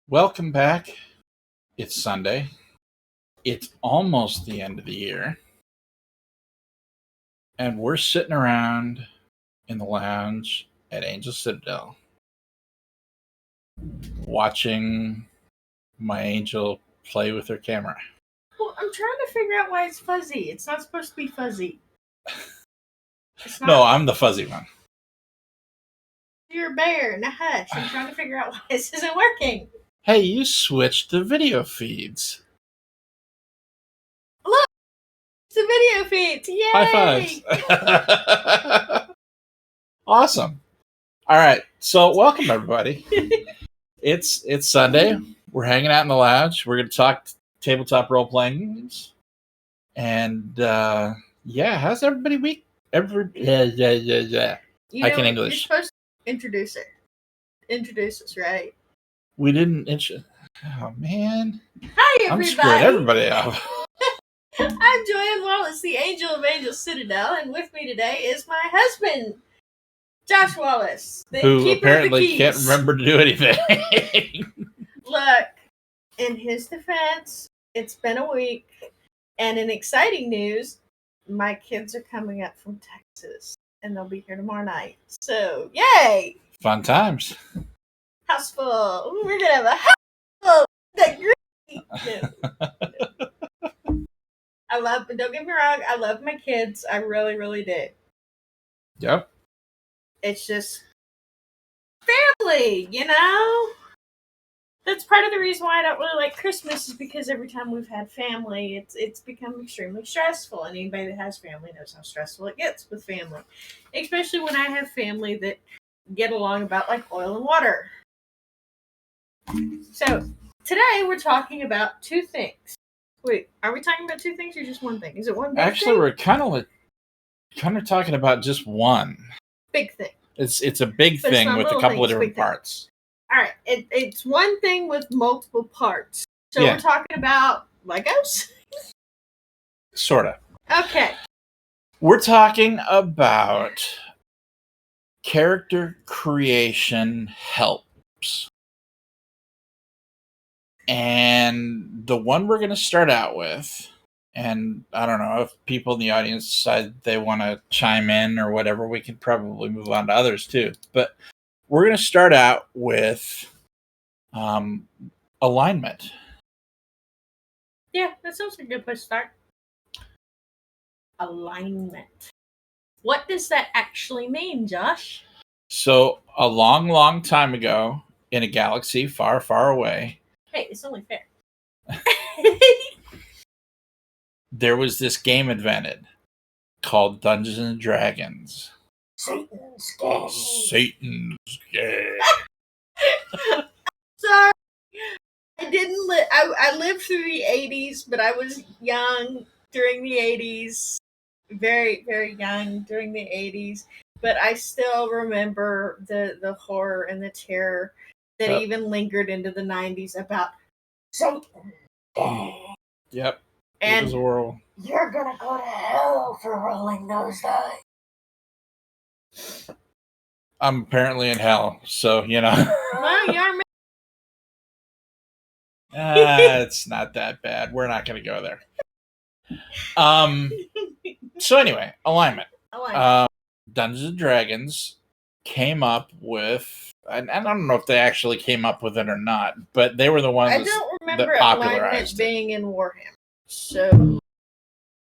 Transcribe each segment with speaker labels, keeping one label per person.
Speaker 1: Welcome back. It's Sunday. It's almost the end of the year. And we're sitting around in the lounge at Angel Citadel watching my angel play with her camera.
Speaker 2: Well, I'm trying to figure out why it's fuzzy. It's not supposed to be fuzzy.
Speaker 1: No, I'm the fuzzy one.
Speaker 2: You're a bear. Now hush. I'm trying to figure out why this isn't working.
Speaker 1: Hey, you switched the video feeds.
Speaker 2: Look! It's the video feeds. Yay!
Speaker 1: High fives. Awesome. All right. So welcome, everybody. It's Sunday. We're hanging out in the lounge. We're going to talk tabletop role-playing games. And, how's everybody week?
Speaker 2: You
Speaker 1: I can
Speaker 2: know,
Speaker 1: English.
Speaker 2: You're supposed to introduce us, right?
Speaker 1: We didn't Oh, man.
Speaker 2: Hi, everybody.
Speaker 1: I'm screwing everybody up.
Speaker 2: I'm Joann Wallace, the Angel of Angel Citadel, and with me today is my husband, Josh Wallace, the
Speaker 1: who
Speaker 2: keeper
Speaker 1: apparently
Speaker 2: of the keys.
Speaker 1: Can't remember to do anything.
Speaker 2: Look, in his defense, it's been a week, and in exciting news, my kids are coming up from Texas, and they'll be here tomorrow night. So, yay!
Speaker 1: Fun times.
Speaker 2: House full. We're gonna have a house full. Don't get me wrong, I love my kids. I really, really do.
Speaker 1: Yep.
Speaker 2: It's just family, you know? That's part of the reason why I don't really like Christmas, is because every time we've had family, it's become extremely stressful. And anybody that has family knows how stressful it gets with family. Especially when I have family that get along about like oil and water. So, today we're talking about two things. Wait, are we talking about two things or just one thing? Is it one big
Speaker 1: Actually,
Speaker 2: thing?
Speaker 1: we're kind of talking about just one.
Speaker 2: Big thing.
Speaker 1: It's a big
Speaker 2: But
Speaker 1: thing with a couple of different
Speaker 2: big thing.
Speaker 1: parts.
Speaker 2: All right, it's one thing with multiple parts. So
Speaker 1: Yeah.
Speaker 2: We're talking about Legos?
Speaker 1: Sort of.
Speaker 2: Okay.
Speaker 1: We're talking about character creation helps. And the one we're going to start out with, and I don't know if people in the audience decide they want to chime in or whatever, we can probably move on to others too. But we're going to start out with alignment.
Speaker 2: Yeah, that sounds like a good place to start. Alignment. What does that actually mean, Josh?
Speaker 1: So a long, long time ago, in a galaxy far, far away,
Speaker 2: hey, it's only fair.
Speaker 1: there was this game invented called Dungeons and Dragons.
Speaker 2: Satan's game.
Speaker 1: Satan's game.
Speaker 2: Sorry, I didn't live. I lived through the 80s, but I was young during the 80s. Very, very young during the 80s. But I still remember the horror and the terror that even lingered into the 90s about Satan's game.
Speaker 1: Yep.
Speaker 2: And
Speaker 1: it was a world.
Speaker 2: You're gonna go to hell for rolling those dice.
Speaker 1: I'm apparently in hell, so you know.
Speaker 2: Well, you are.
Speaker 1: It's not that bad. We're not going to go there. So anyway, alignment. Dungeons and Dragons came up with, and I don't know if they actually came up with it or not, but they were the ones
Speaker 2: I don't remember
Speaker 1: that popularized
Speaker 2: alignment being in Warhammer.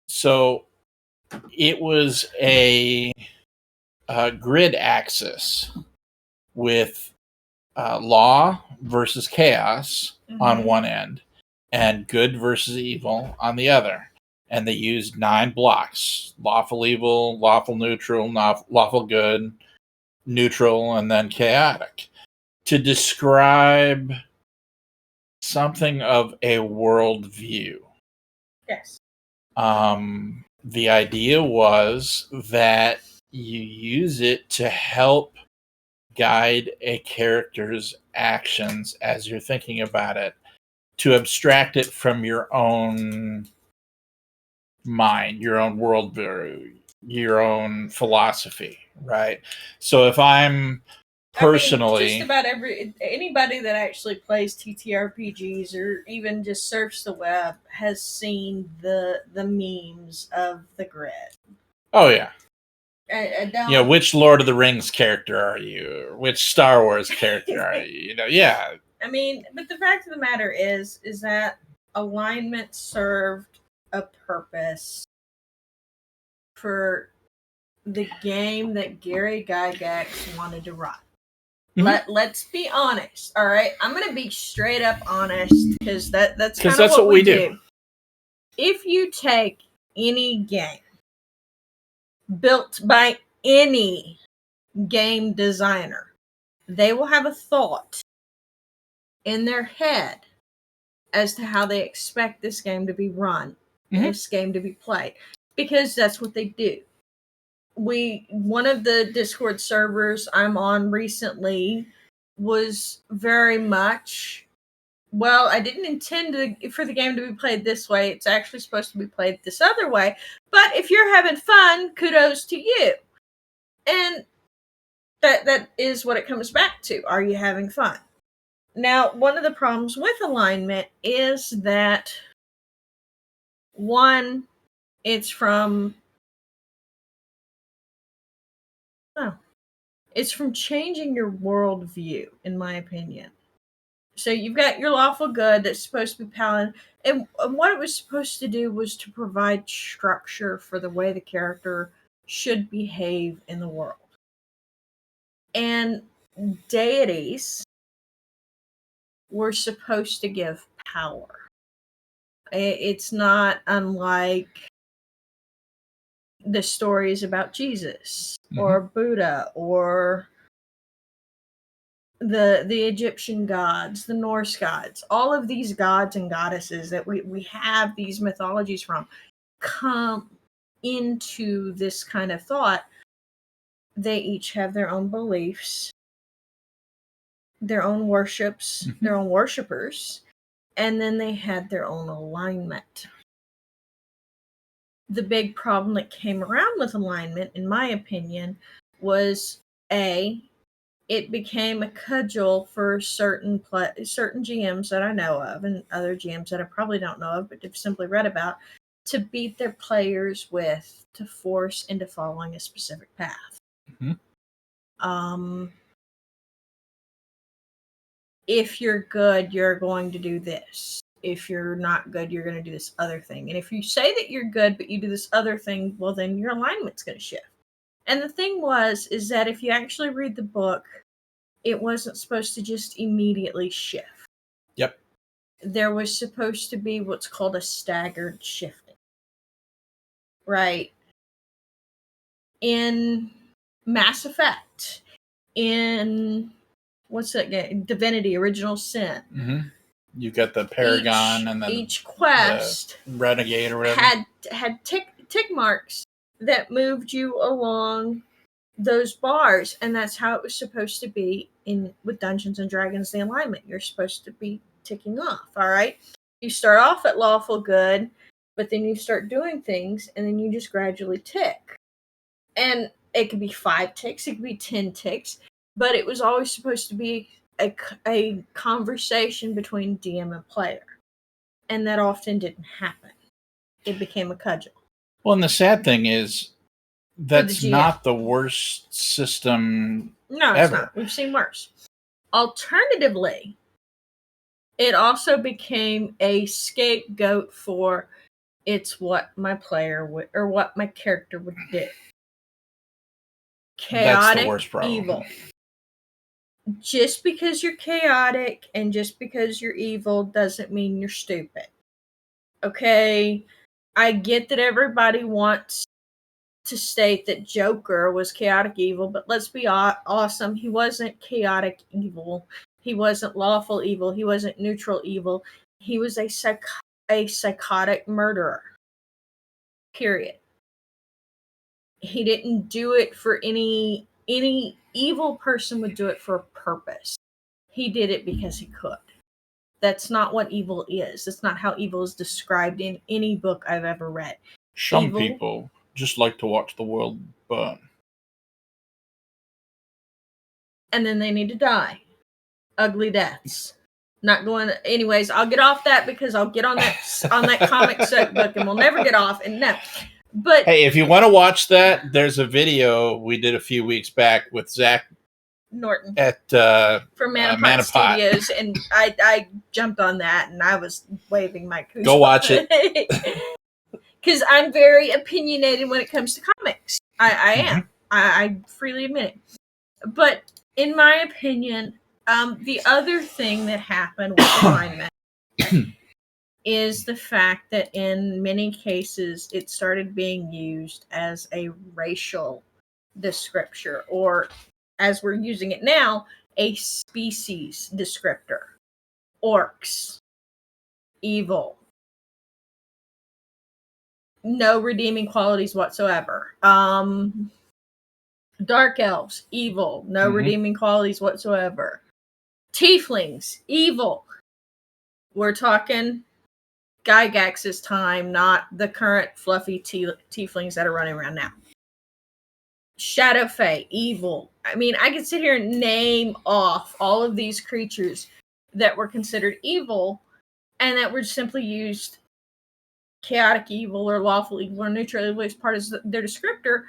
Speaker 1: So it was a grid axis with law versus chaos on one end and good versus evil on the other. And they used 9 blocks: lawful evil, lawful neutral, lawful good, neutral, and then chaotic, to describe something of a worldview.
Speaker 2: Yes.
Speaker 1: The idea was that you use it to help guide a character's actions as you're thinking about it, to abstract it from your own mind, your own worldview, your own philosophy, right? So if I'm personally,
Speaker 2: just about anybody that actually plays TTRPGs or even just surfs the web has seen the memes of the grid.
Speaker 1: Oh yeah.
Speaker 2: I don't.
Speaker 1: Which Lord of the Rings character are you? Or which Star Wars character are you? Yeah.
Speaker 2: But the fact of the matter is that alignment served a purpose for the game that Gary Gygax wanted to run. Mm-hmm. Let's be honest, all right? I'm going to be straight up honest because that's kind of what we do. If you take any game built by any game designer, they will have a thought in their head as to how they expect this game to be run, this game to be played, because that's what they do. One of the Discord servers I'm on recently was very much, well, I didn't intend for the game to be played this way. It's actually supposed to be played this other way. But if you're having fun, kudos to you. And that is what it comes back to. Are you having fun? Now, one of the problems with alignment is that, one, it's from changing your worldview, in my opinion. So you've got your lawful good that's supposed to be paladin, and what it was supposed to do was to provide structure for the way the character should behave in the world. And deities were supposed to give power. It's not unlike the stories about Jesus or Buddha or the Egyptian gods, the Norse gods. All of these gods and goddesses that we have these mythologies from come into this kind of thought. They each have their own beliefs, their own worships, their own worshipers, and then they had their own alignment. The big problem that came around with alignment, in my opinion, was it became a cudgel for certain GMs that I know of, and other GMs that I probably don't know of, but have simply read about, to beat their players with, to force into following a specific path. If you're good, you're going to do this. If you're not good, you're going to do this other thing. And if you say that you're good, but you do this other thing, well, then your alignment's going to shift. And the thing is that if you actually read the book, it wasn't supposed to just immediately shift.
Speaker 1: Yep.
Speaker 2: There was supposed to be what's called a staggered shifting. Right. In Mass Effect, in what's that game? Divinity, Original Sin.
Speaker 1: You got the Paragon and then
Speaker 2: each quest
Speaker 1: the Renegade or whatever
Speaker 2: had tick marks that moved you along those bars, and that's how it was supposed to be with Dungeons and Dragons. The alignment, you're supposed to be ticking off. All right, you start off at lawful good, but then you start doing things, and then you just gradually tick. And it could be 5 ticks, it could be 10 ticks, but it was always supposed to be a conversation between DM and player, and that often didn't happen. It became a cudgel.
Speaker 1: Well, and the sad thing is, that's not the worst system ever.
Speaker 2: It's not. We've seen worse. Alternatively, it also became a scapegoat for it's what my player would, or what my character would do. Chaotic, that's the worst problem. Evil. Just because you're chaotic and just because you're evil doesn't mean you're stupid. Okay? I get that everybody wants to state that Joker was chaotic evil, but let's be awesome. He wasn't chaotic evil. He wasn't lawful evil. He wasn't neutral evil. He was a psychotic murderer. Period. He didn't do it for any evil person would do it for a purpose. He did it because he could. That's not what evil is. That's not how evil is described in any book I've ever read.
Speaker 1: Some people just like to watch the world burn.
Speaker 2: and then they need to die. Ugly deaths. Not going. Anyways, I'll get off that because I'll get on that comic book, and we'll never get off. And no, but
Speaker 1: hey, if you want to watch that, there's a video we did a few weeks back with Zach
Speaker 2: Norton
Speaker 1: at
Speaker 2: from Manapot Studios, and I jumped on that, and I was waving my kudos.
Speaker 1: Go watch it.
Speaker 2: Because I'm very opinionated when it comes to comics. I am. I freely admit it. But in my opinion, the other thing that happened with alignment is the fact that in many cases it started being used as a racial descriptor, or as we're using it now, a species descriptor. Orcs, evil, no redeeming qualities whatsoever. Dark elves, evil, no redeeming qualities whatsoever. Tieflings, evil. We're talking Gygax's time, not the current fluffy tieflings that are running around now. Shadow Fae, evil. I mean, I could sit here and name off all of these creatures that were considered evil and that were simply used chaotic evil or lawful evil or neutral evil as part of their descriptor,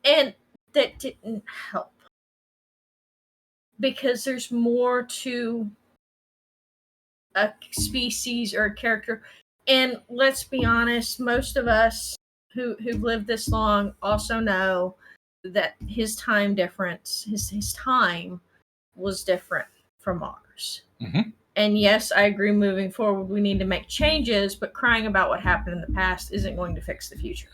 Speaker 2: and that didn't help. Because there's more to a species or a character. And let's be honest, most of us who've lived this long also know that his time difference, his time was different from ours. And yes, I agree, moving forward, we need to make changes, but crying about what happened in the past isn't going to fix the future.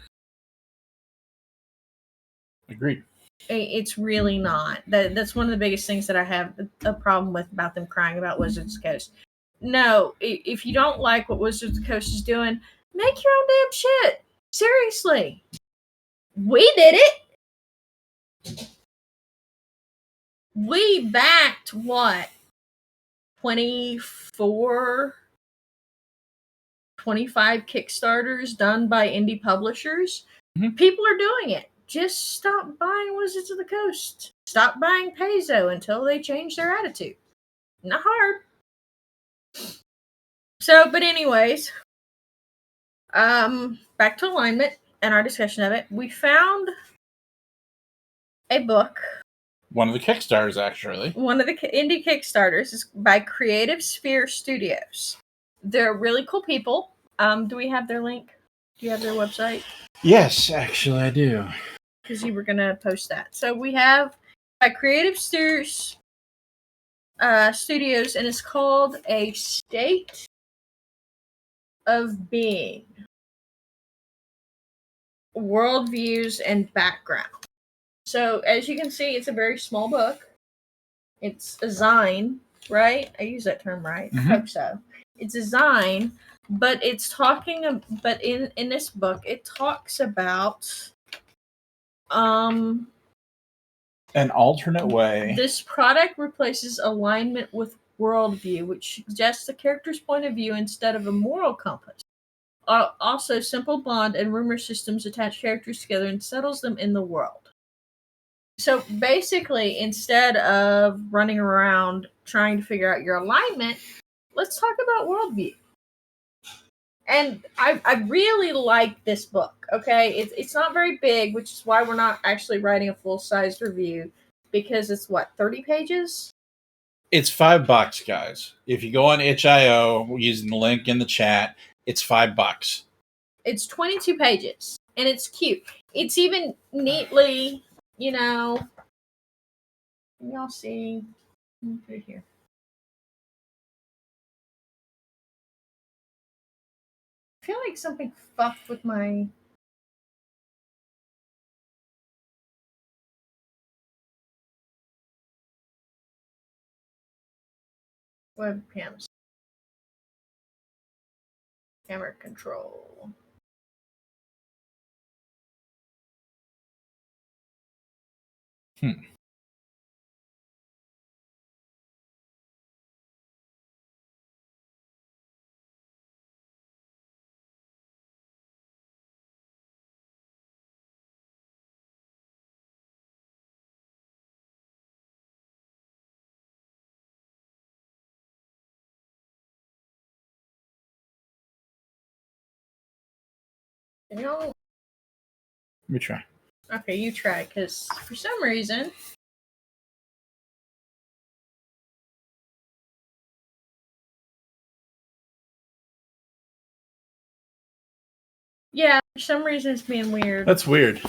Speaker 1: Agreed.
Speaker 2: It's really not. That's one of the biggest things that I have a problem with about them crying about Wizards of the Coast. No, if you don't like what Wizards of the Coast is doing, make your own damn shit. Seriously. We did it. We backed what? 25 Kickstarters done by indie publishers. People are doing it. Just stop buying Wizards of the Coast. Stop buying Paizo until they change their attitude. Not hard. So, but anyways, back to alignment and our discussion of it. We found a book.
Speaker 1: One of the Kickstarters, actually.
Speaker 2: One of the indie Kickstarters is by Creative Sphere Studios. They're really cool people. Do we have their link? Do you have their website?
Speaker 1: Yes, actually, I do.
Speaker 2: Because you were going to post that. So we have by Creative Sphere Studios, and it's called A State of Being, Worldviews and Background. So as you can see, it's a very small book. It's a zine, right? I use that term right. I hope so. It's a zine, but it's talking. But in this book, it talks about
Speaker 1: an alternate way.
Speaker 2: This product replaces alignment with worldview, which suggests the character's point of view instead of a moral compass. Also, simple bond and rumor systems attach characters together and settles them in the world. So basically, instead of running around trying to figure out your alignment, let's talk about worldview. And I really like this book, okay? It's not very big, which is why we're not actually writing a full-sized review, because it's, 30 pages?
Speaker 1: It's $5, guys. If you go on itch.io using the link in the chat, it's $5.
Speaker 2: It's 22 pages, and it's cute. It's even neatly, can y'all see? Let me put it here. I feel like something fucked with my... webcams. Camera control. Can y'all?
Speaker 1: Let me try.
Speaker 2: Okay, you try, because for some reason. Yeah, for some reason it's being weird.
Speaker 1: That's weird.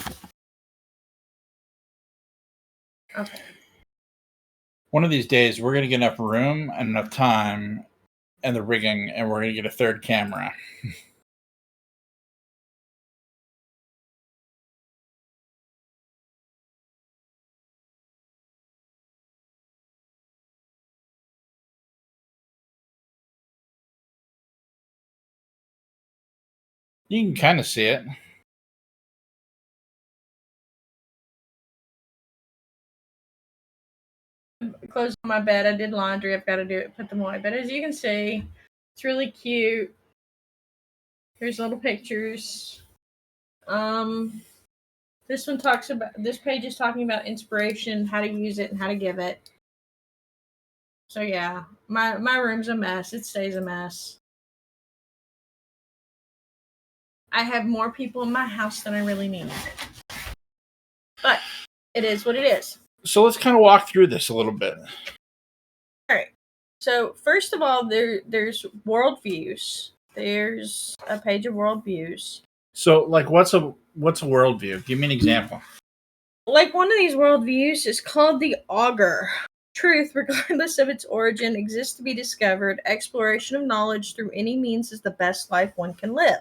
Speaker 2: Okay.
Speaker 1: One of these days, we're going to get enough room and enough time and the rigging, and we're going to get a third camera. You can kind of see it.
Speaker 2: Clothes on my bed. I did laundry. I've got to do it, put them away. But as you can see, it's really cute. Here's little pictures. This one talks about, this page is talking about inspiration, how to use it, and how to give it. So yeah, my room's a mess. It stays a mess. I have more people in my house than I really need. But it is what it is.
Speaker 1: So let's kind of walk through this a little bit.
Speaker 2: All right. So first of all, there's worldviews. There's a page of worldviews.
Speaker 1: So, like, what's a worldview? Give me an example.
Speaker 2: Like one of these worldviews is called the augur. Truth, regardless of its origin, exists to be discovered. Exploration of knowledge through any means is the best life one can live.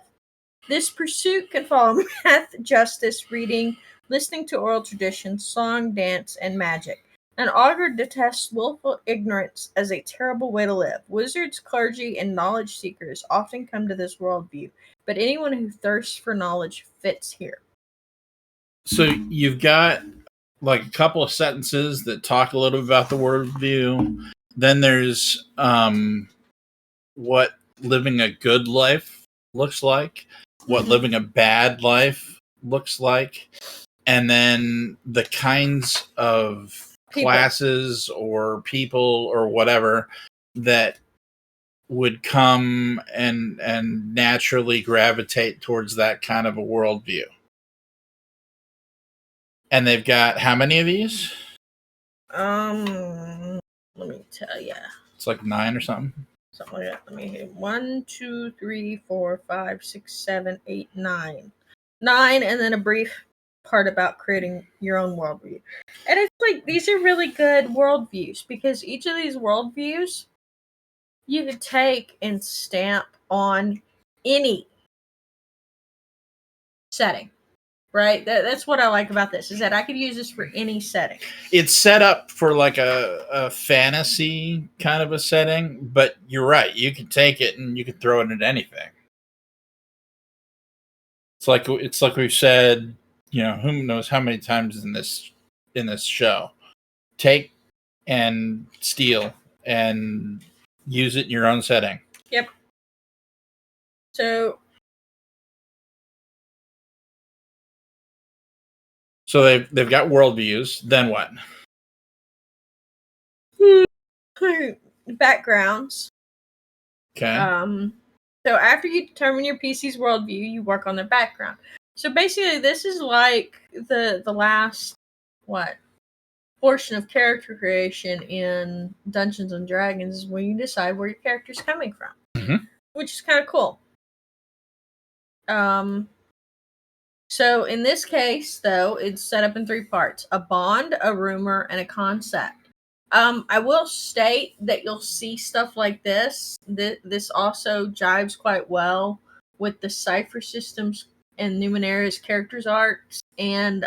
Speaker 2: This pursuit can follow math, justice, reading, listening to oral traditions, song, dance, and magic. An augur detests willful ignorance as a terrible way to live. Wizards, clergy, and knowledge seekers often come to this worldview, but anyone who thirsts for knowledge fits here.
Speaker 1: So you've got like a couple of sentences that talk a little bit about the worldview. Then there's what living a good life looks like, what living a bad life looks like, and then the kinds of classes or people or whatever that would come and naturally gravitate towards that kind of a worldview. And they've got how many of these?
Speaker 2: Let me tell ya.
Speaker 1: It's like 9 or something.
Speaker 2: Something like that. Let me hit 1, 2, 3, 4, 5, 6, 7, 8, 9. 9, and then a brief part about creating your own worldview. And it's like, these are really good worldviews, because each of these worldviews you could take and stamp on any setting. Right? That's what I like about this, is that I could use this for any setting.
Speaker 1: It's set up for like a fantasy kind of a setting, but you're right. You can take it and you can throw it at anything. It's like we've said, who knows how many times in this show. Take and steal and use it in your own setting.
Speaker 2: Yep. So
Speaker 1: they've got worldviews. Then what?
Speaker 2: Backgrounds.
Speaker 1: Okay.
Speaker 2: So after you determine your PC's worldview, you work on their background. So basically, this is like the last portion of character creation in Dungeons and Dragons, is when you decide where your character's coming from, which is kind of cool. So in this case, though, it's set up in 3 parts: a bond, a rumor, and a concept. I will state that you'll see stuff like this. This also jives quite well with the cipher systems and Numenera's characters arcs and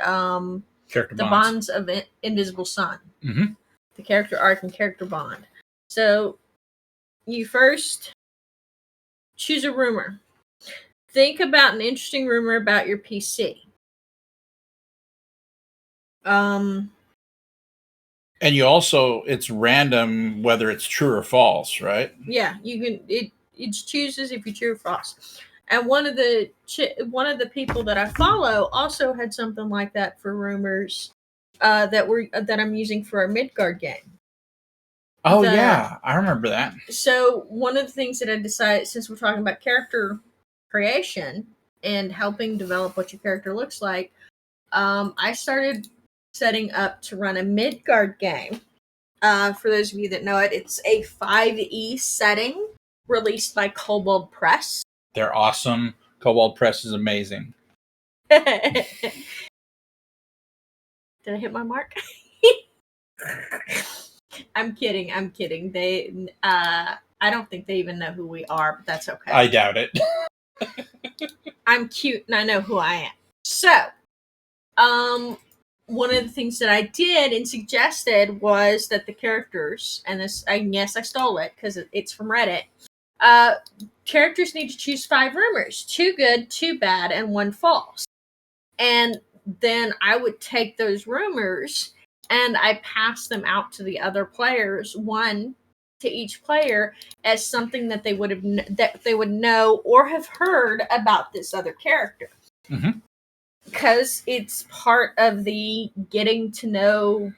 Speaker 1: Character
Speaker 2: the bonds of Invisible Sun.
Speaker 1: Mm-hmm.
Speaker 2: The character arc and character bond. So you first choose a rumor. Think about an interesting rumor about your PC.
Speaker 1: And you also, it's random whether it's true or false, right?
Speaker 2: Yeah, you can. It chooses if you're true or false. And one of the people that I follow also had something like that for rumors that I'm using for our Midgard game.
Speaker 1: Oh yeah, I remember that.
Speaker 2: So one of the things that I decided, since we're talking about character creation, and helping develop what your character looks like, I started setting up to run a Midgard game. For those of you that know it, it's a 5e setting released by Kobold Press.
Speaker 1: They're awesome. Kobold Press is amazing.
Speaker 2: Did I hit my mark? I'm kidding. They, I don't think they even know who we are, but that's okay.
Speaker 1: I doubt it.
Speaker 2: I'm cute and I know who I am. So, one of the things that I did and suggested was that the characters, and this, I guess I stole it because it's from Reddit. Characters need to choose 5 rumors: 2 good, 2 bad, and 1 false. And then I would take those rumors and I pass them out to the other players, 1 to each player, as something that they would have that they would know or have heard about this other character.
Speaker 1: Mm-hmm.
Speaker 2: Because it's part of the getting to know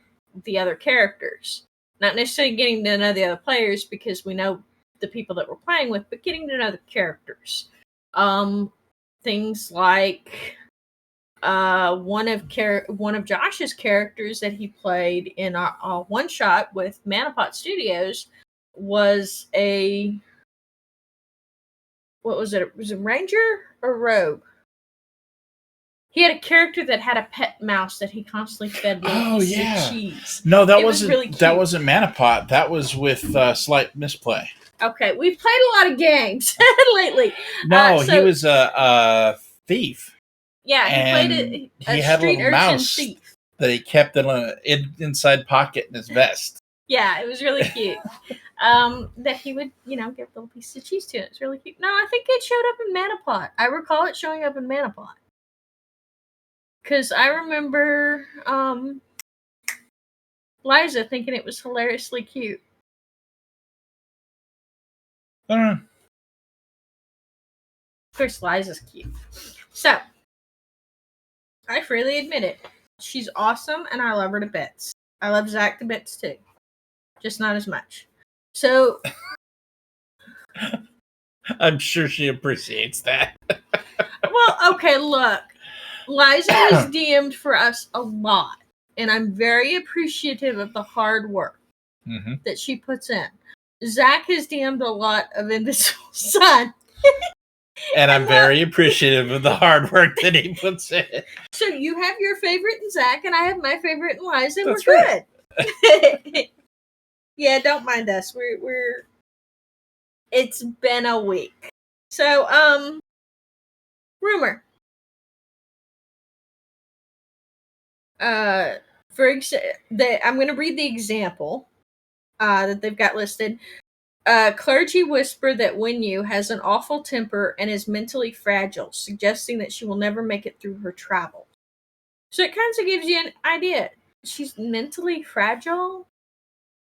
Speaker 2: the other characters. Not necessarily getting to know the other players because we know the people that we're playing with, but getting to know the characters. Things like one of Josh's characters that he played in a one shot with Manapot Studios was a, what was it? Was it Ranger or Rogue? He had a character that had a pet mouse that he constantly fed little pieces of cheese.
Speaker 1: No, that
Speaker 2: was really cute.
Speaker 1: That wasn't Manapot. That was with Slight Misplay.
Speaker 2: Okay, we've played a lot of games lately.
Speaker 1: No, he was a thief.
Speaker 2: Yeah, he played
Speaker 1: he had a little mouse
Speaker 2: thief
Speaker 1: that he kept in an inside pocket in his vest.
Speaker 2: Yeah, it was really cute. That he would, give little pieces of cheese to it. It's really cute. No, I think it showed up in Manapot. I recall it showing up in Manapot. Because I remember Liza thinking it was hilariously cute.
Speaker 1: I don't know.
Speaker 2: Of course, Liza's cute. So, I freely admit it. She's awesome, and I love her to bits. I love Zach to bits, too. Just not as much. So...
Speaker 1: I'm sure she appreciates that.
Speaker 2: Well, okay, look. Liza has DM'd for us a lot, and I'm very appreciative of the hard work that she puts in. Zach has DM'd a lot of Invisible Sun.
Speaker 1: And I'm very appreciative of the hard work that he puts in.
Speaker 2: So you have your favorite in Zach, and I have my favorite in Liza, and
Speaker 1: That's
Speaker 2: we're
Speaker 1: right.
Speaker 2: good. Yeah, don't mind us. We're it's been a week. So, rumor. I'm going to read the example that they've got listed. Clergy whisper that Winyu has an awful temper and is mentally fragile, suggesting that she will never make it through her travel. So it kind of gives you an idea. She's mentally fragile?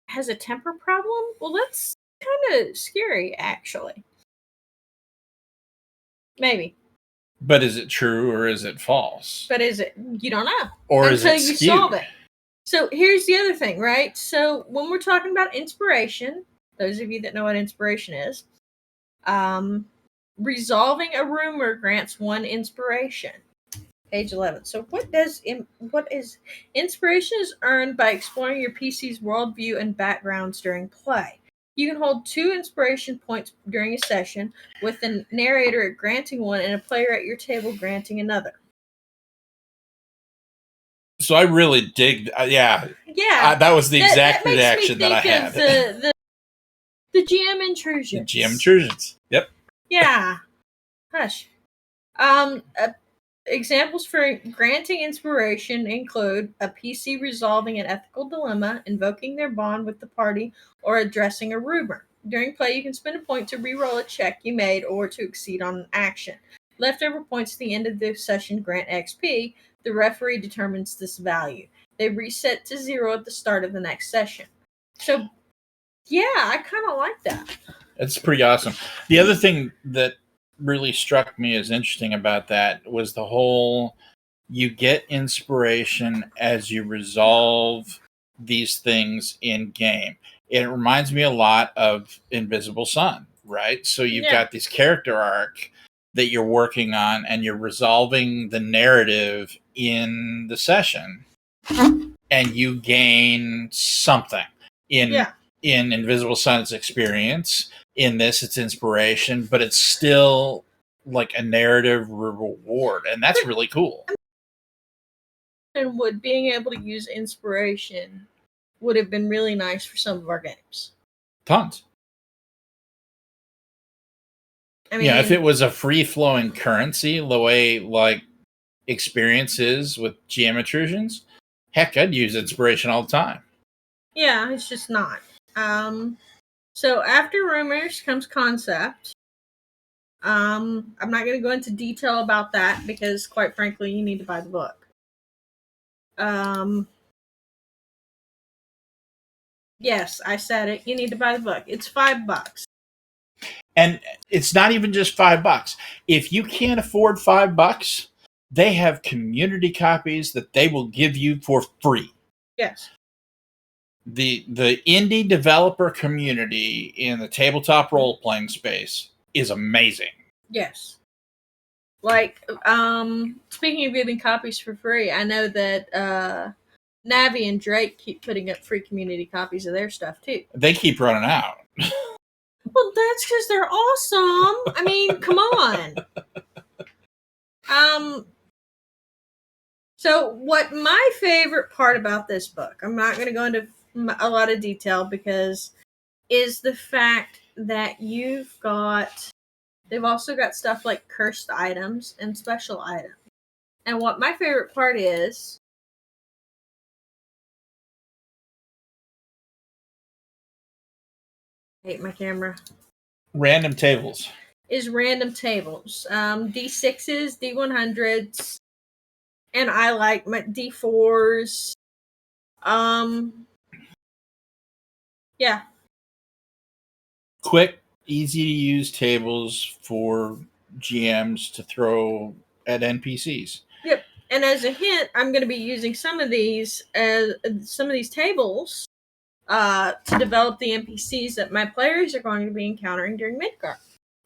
Speaker 2: Has a temper problem? Well, that's kind of scary, actually. Maybe.
Speaker 1: But is it true or is it false?
Speaker 2: But is it? You don't know.
Speaker 1: Or is it skewed?
Speaker 2: Until you solve it. So here's the other thing, right? So when we're talking about inspiration, those of you that know what inspiration is, resolving a rumor grants 1 inspiration. Page 11. So what is inspiration is earned by exploring your PC's worldview and backgrounds during play. You can hold 2 inspiration points during a session, with the narrator granting 1 and a player at your table granting another.
Speaker 1: So I really dig.
Speaker 2: Yeah.
Speaker 1: That was the exact reaction that I had.
Speaker 2: The GM intrusions.
Speaker 1: The GM intrusions. Yep.
Speaker 2: Yeah. Hush. Examples for granting inspiration include a PC resolving an ethical dilemma, invoking their bond with the party, or addressing a rumor. During play, you can spend a point to reroll a check you made or to exceed on an action. Leftover points at the end of the session grant XP. The referee determines this value. They reset to 0 at the start of the next session. So, yeah, I kind of like that.
Speaker 1: It's pretty awesome. The other thing that really struck me as interesting about that was the whole, you get inspiration as you resolve these things in game. It reminds me a lot of Invisible Sun, right? So you've got this character arc that you're working on, and you're resolving the narrative in the session, and you gain something. In Invisible Sun's experience, in this, it's inspiration, but it's still like a narrative reward, and that's really cool.
Speaker 2: And being able to use inspiration would have been really nice for some of our games.
Speaker 1: Tons.
Speaker 2: I mean,
Speaker 1: yeah, if it was a free-flowing currency, the way like experience is with GM intrusions, heck, I'd use inspiration all the time.
Speaker 2: Yeah, it's just not. So after rumors comes concept. I'm not going to go into detail about that because, quite frankly, you need to buy the book. Yes, I said it. You need to buy the book. It's $5.
Speaker 1: And it's not even just $5. If you can't afford $5, they have community copies that they will give you for free.
Speaker 2: Yes.
Speaker 1: The indie developer community in the tabletop role-playing space is amazing.
Speaker 2: Yes. Like, speaking of giving copies for free, I know that Navi and Drake keep putting up free community copies of their stuff too.
Speaker 1: They keep running out.
Speaker 2: Well, that's because they're awesome. I mean, come on. So what my favorite part about this book, I'm not going to go into a lot of detail because, is the fact that they've also got stuff like cursed items and special items. And what my favorite part is, I hate my camera.
Speaker 1: Random tables.
Speaker 2: Is random tables. D6s, D100s, and I like my D4s. Yeah.
Speaker 1: Quick, easy to use tables for GMs to throw at NPCs.
Speaker 2: Yep. And as a hint, I'm going to be using some of these tables to develop the NPCs that my players are going to be encountering during Midgard.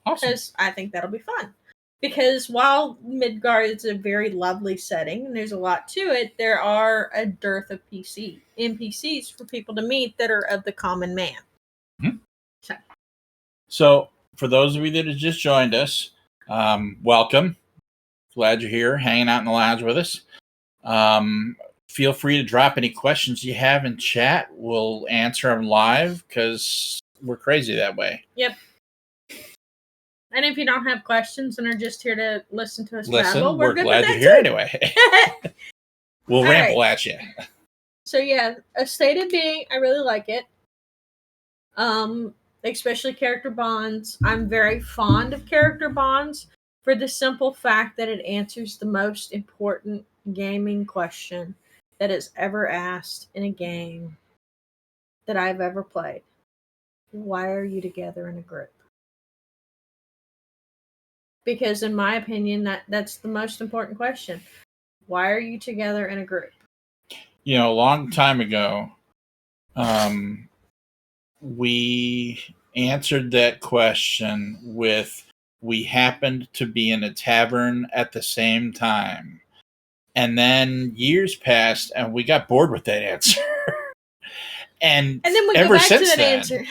Speaker 1: Awesome.
Speaker 2: Because I think that'll be fun. Because while Midgard is a very lovely setting and there's a lot to it, there are a dearth of NPCs for people to meet that are of the common man.
Speaker 1: Mm-hmm. So, for those of you that have just joined us, welcome. Glad you're here, hanging out in the lounge with us. Feel free to drop any questions you have in chat. We'll answer them live because we're crazy that way.
Speaker 2: Yep. And if you don't have questions and are just here to listen to us babble,
Speaker 1: we're glad you're here anyway. We'll ramble at you.
Speaker 2: So yeah, a stated being, I really like it. Especially character bonds. I'm very fond of character bonds for the simple fact that it answers the most important gaming question that is ever asked in a game that I've ever played. Why are you together in a group? Because in my opinion, that's the most important question. Why are you together in a group?
Speaker 1: You know, a long time ago, we answered that question with, we happened to be in a tavern at the same time. And then years passed and we got bored with that answer. and
Speaker 2: then we
Speaker 1: ever
Speaker 2: go back
Speaker 1: since
Speaker 2: to that
Speaker 1: then,
Speaker 2: answer.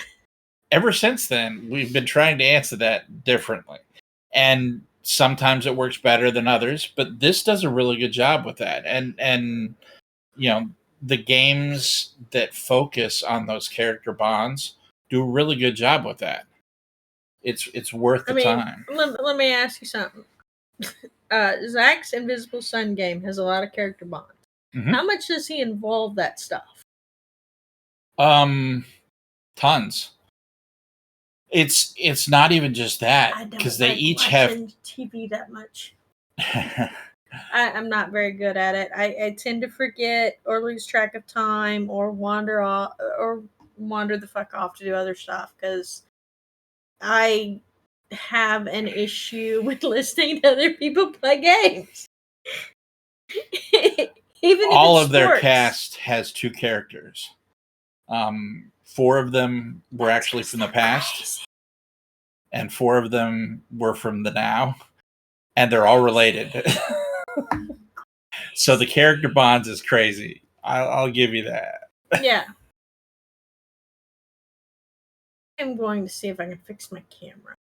Speaker 1: Ever since then, we've been trying to answer that differently. And sometimes it works better than others, but this does a really good job with that. And you know, the games that focus on those character bonds do a really good job with that. It's worth the time.
Speaker 2: Let me ask you something. Zach's Invisible Sun game has a lot of character bonds. Mm-hmm. How much does he involve that stuff?
Speaker 1: Tons. It's not even just that, because they each have
Speaker 2: TV that much. I'm not very good at it. I tend to forget or lose track of time or wander the fuck off to do other stuff because I have an issue with listening to other people play games. Even
Speaker 1: all of their cast has 2 characters. 4 of them were actually from the past, and 4 of them were from the now. and they're all related. So the character bonds is crazy. I'll give you that.
Speaker 2: Yeah. I'm going to see if I can fix my camera.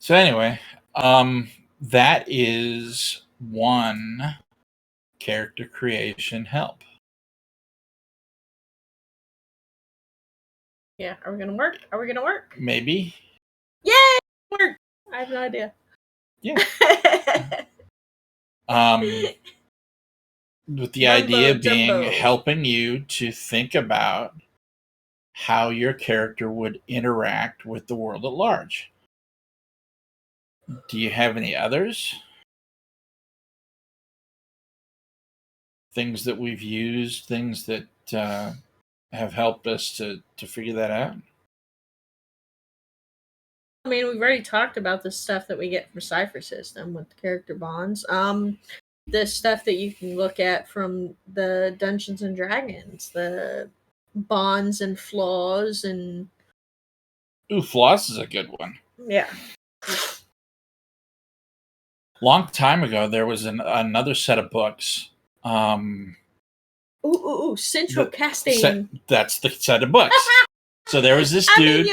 Speaker 1: So anyway, that is one character creation help.
Speaker 2: Yeah, are we gonna work? Are we gonna work?
Speaker 1: Maybe.
Speaker 2: Yay! Work! I have no idea.
Speaker 1: Yeah. With the idea being helping you to think about how your character would interact with the world at large. Do you have any others? Things that we've used, things that have helped us to figure that out?
Speaker 2: I mean, we've already talked about the stuff that we get from Cypher System with the character bonds. The stuff that you can look at from the Dungeons and Dragons, the bonds and flaws and
Speaker 1: Flaws is a good one.
Speaker 2: yeah.
Speaker 1: Long time ago, there was another set of books.
Speaker 2: Central casting.
Speaker 1: That's the set of books. So there was this dude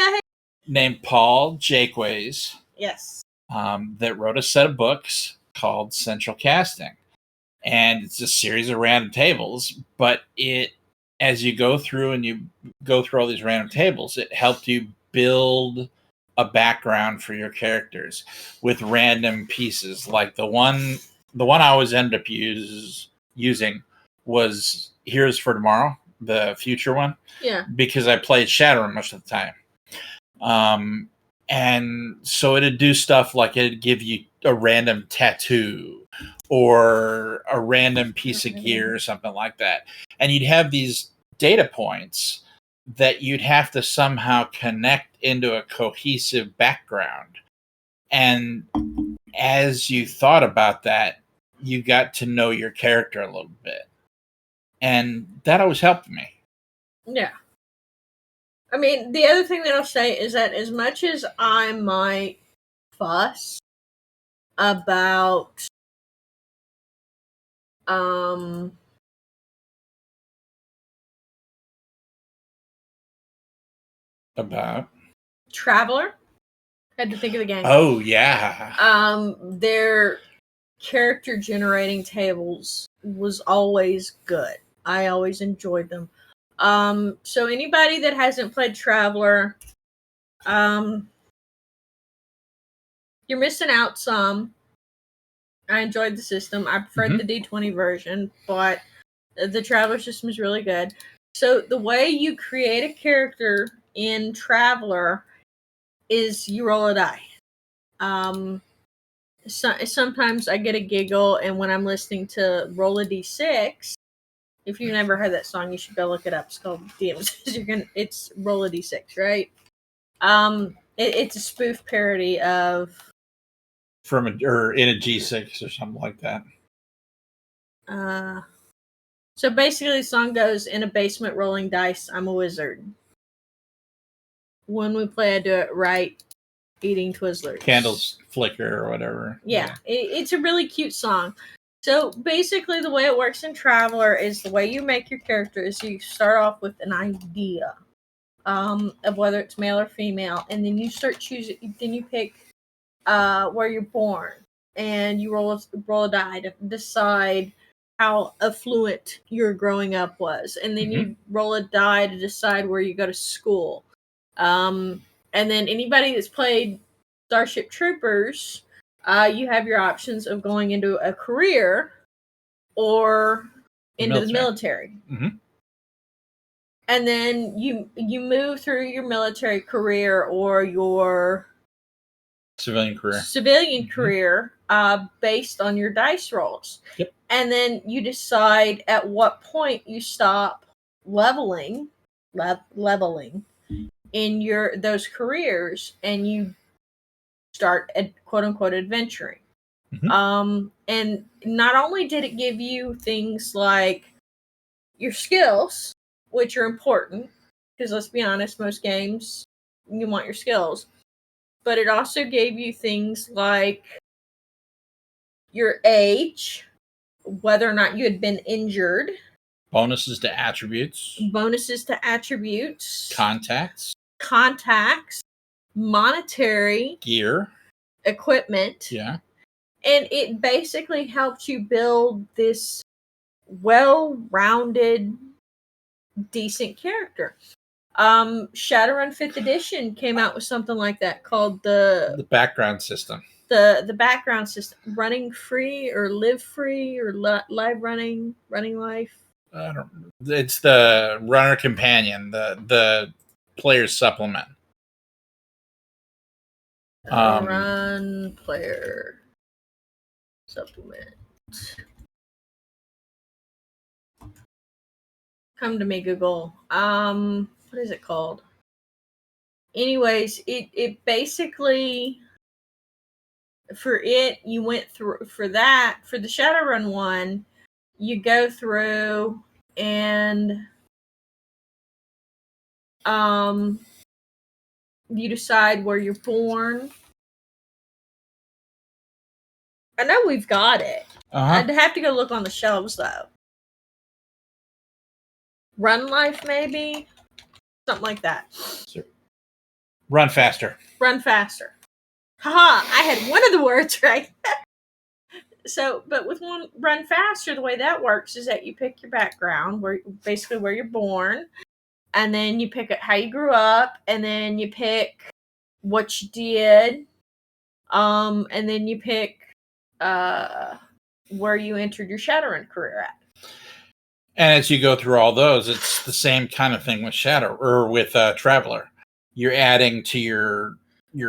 Speaker 1: named Paul Jakeways.
Speaker 2: Yes.
Speaker 1: That wrote a set of books called Central Casting. And it's a series of random tables, but as you go through and you go through all these random tables, it helped you build a background for your characters with random pieces. Like the one I always end up using was Heroes for Tomorrow, the future one.
Speaker 2: Yeah.
Speaker 1: Because I played Shadowrun most of the time. And so it'd do stuff like it'd give you a random tattoo or a random piece of gear or something like that. And you'd have these data points that you'd have to somehow connect into a cohesive background. And as you thought about that, you got to know your character a little bit. And that always helped me.
Speaker 2: Yeah. I mean, the other thing that I'll say is that as much as I might fuss about Traveler, had to think of the game.
Speaker 1: Oh yeah.
Speaker 2: Their character generating tables was always good. I always enjoyed them. So anybody that hasn't played Traveler, you're missing out some. I enjoyed the system. I preferred the D20 version, but the Traveler system is really good. So the way you create a character in Traveler is you roll a die. Sometimes I get a giggle, and when I'm listening to Roll a D6, if you've never heard that song, you should go look it up. It's called DMs. It's Roll a D6, right? It's a spoof parody of
Speaker 1: or in a G6 or something like that.
Speaker 2: So basically, the song goes, in a basement rolling dice, I'm a wizard. When we play, I do it right, eating Twizzlers.
Speaker 1: Candles flicker or whatever.
Speaker 2: Yeah. It's a really cute song. So basically, the way it works in Traveler is the way you make your character is you start off with an idea of whether it's male or female, and then you start choosing. Then you pick where you're born, and you roll a die to decide how affluent your growing up was, and then you roll a die to decide where you go to school. And then anybody that's played Starship Troopers, you have your options of going into a career or into the military. And then you move through your military career or your
Speaker 1: civilian
Speaker 2: career based on your dice rolls.
Speaker 1: Yep.
Speaker 2: And then you decide at what point you stop leveling in those careers, and you start quote unquote adventuring. And not only did it give you things like your skills, which are important, because let's be honest, most games you want your skills, but it also gave you things like your age, whether or not you had been injured,
Speaker 1: bonuses to attributes, contacts,
Speaker 2: monetary,
Speaker 1: gear,
Speaker 2: equipment.
Speaker 1: Yeah.
Speaker 2: And it basically helped you build this well-rounded, decent character. Shadowrun 5th edition came out with something like that called
Speaker 1: the background system.
Speaker 2: The background system, running free or live free or live running life.
Speaker 1: It's the runner companion, the player's supplement.
Speaker 2: Run player supplement. Come to me, Google. What is it called? Anyways, it basically, you went through for the Shadowrun one, you go through and you decide where you're born. I know we've got it. I'd have to go look on the shelves though. Run life, maybe? Something like that.
Speaker 1: Run faster.
Speaker 2: Haha, I had one of the words right. So, but with run faster, the way that works is that you pick your background, where you're born, and then you pick how you grew up, and then you pick what you did, and then you pick where you entered your Shadowrun career at.
Speaker 1: And as you go through all those, it's the same kind of thing with Traveler. You're adding to your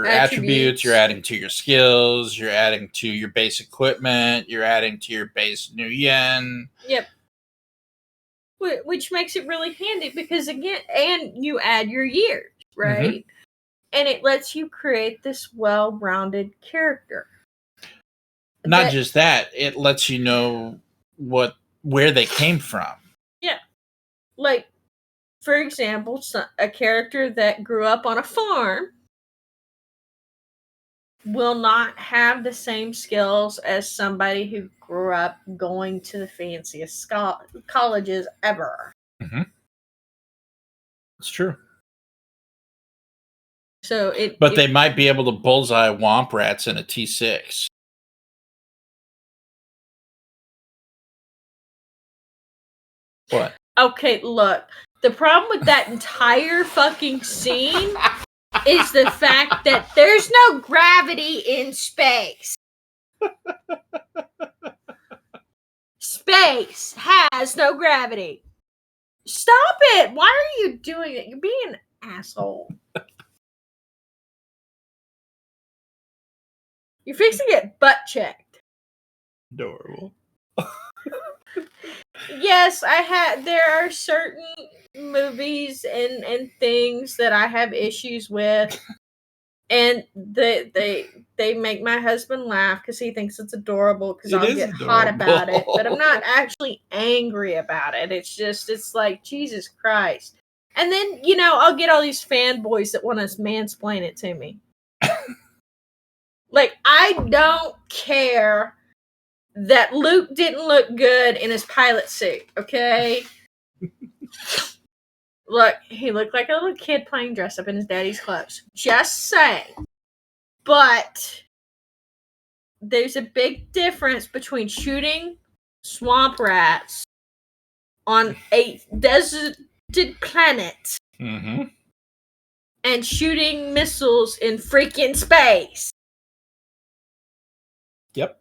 Speaker 1: attributes, you're adding to your skills, you're adding to your base equipment, you're adding to your base new yen.
Speaker 2: Yep. Which makes it really handy because, again, and you add your years, right? Mm-hmm. And it lets you create this well-rounded character.
Speaker 1: Not just that, it lets you know where they came from.
Speaker 2: Yeah. Like, for example, a character that grew up on a farm will not have the same skills as somebody who grew up going to the fanciest colleges ever.
Speaker 1: Mm-hmm. It's true.
Speaker 2: So
Speaker 1: they might be able to bullseye womp rats in a T6. What?
Speaker 2: Okay, look. The problem with that entire fucking scene is the fact that there's no gravity in space. Space has no gravity. Stop it! Why are you doing it? You're being an asshole. You're fixing to get butt checked.
Speaker 1: Adorable.
Speaker 2: Yes, there are certain movies and things that I have issues with, and they make my husband laugh because he thinks it's adorable because I'll get hot about it, but I'm not actually angry about it. It's like, Jesus Christ. And then, I'll get all these fanboys that want to mansplain it to me. Like, I don't care that Luke didn't look good in his pilot suit, okay? Look, he looked like a little kid playing dress up in his daddy's clothes. Just saying. But there's a big difference between shooting swamp rats on a deserted planet and shooting missiles in freaking space.
Speaker 1: Yep.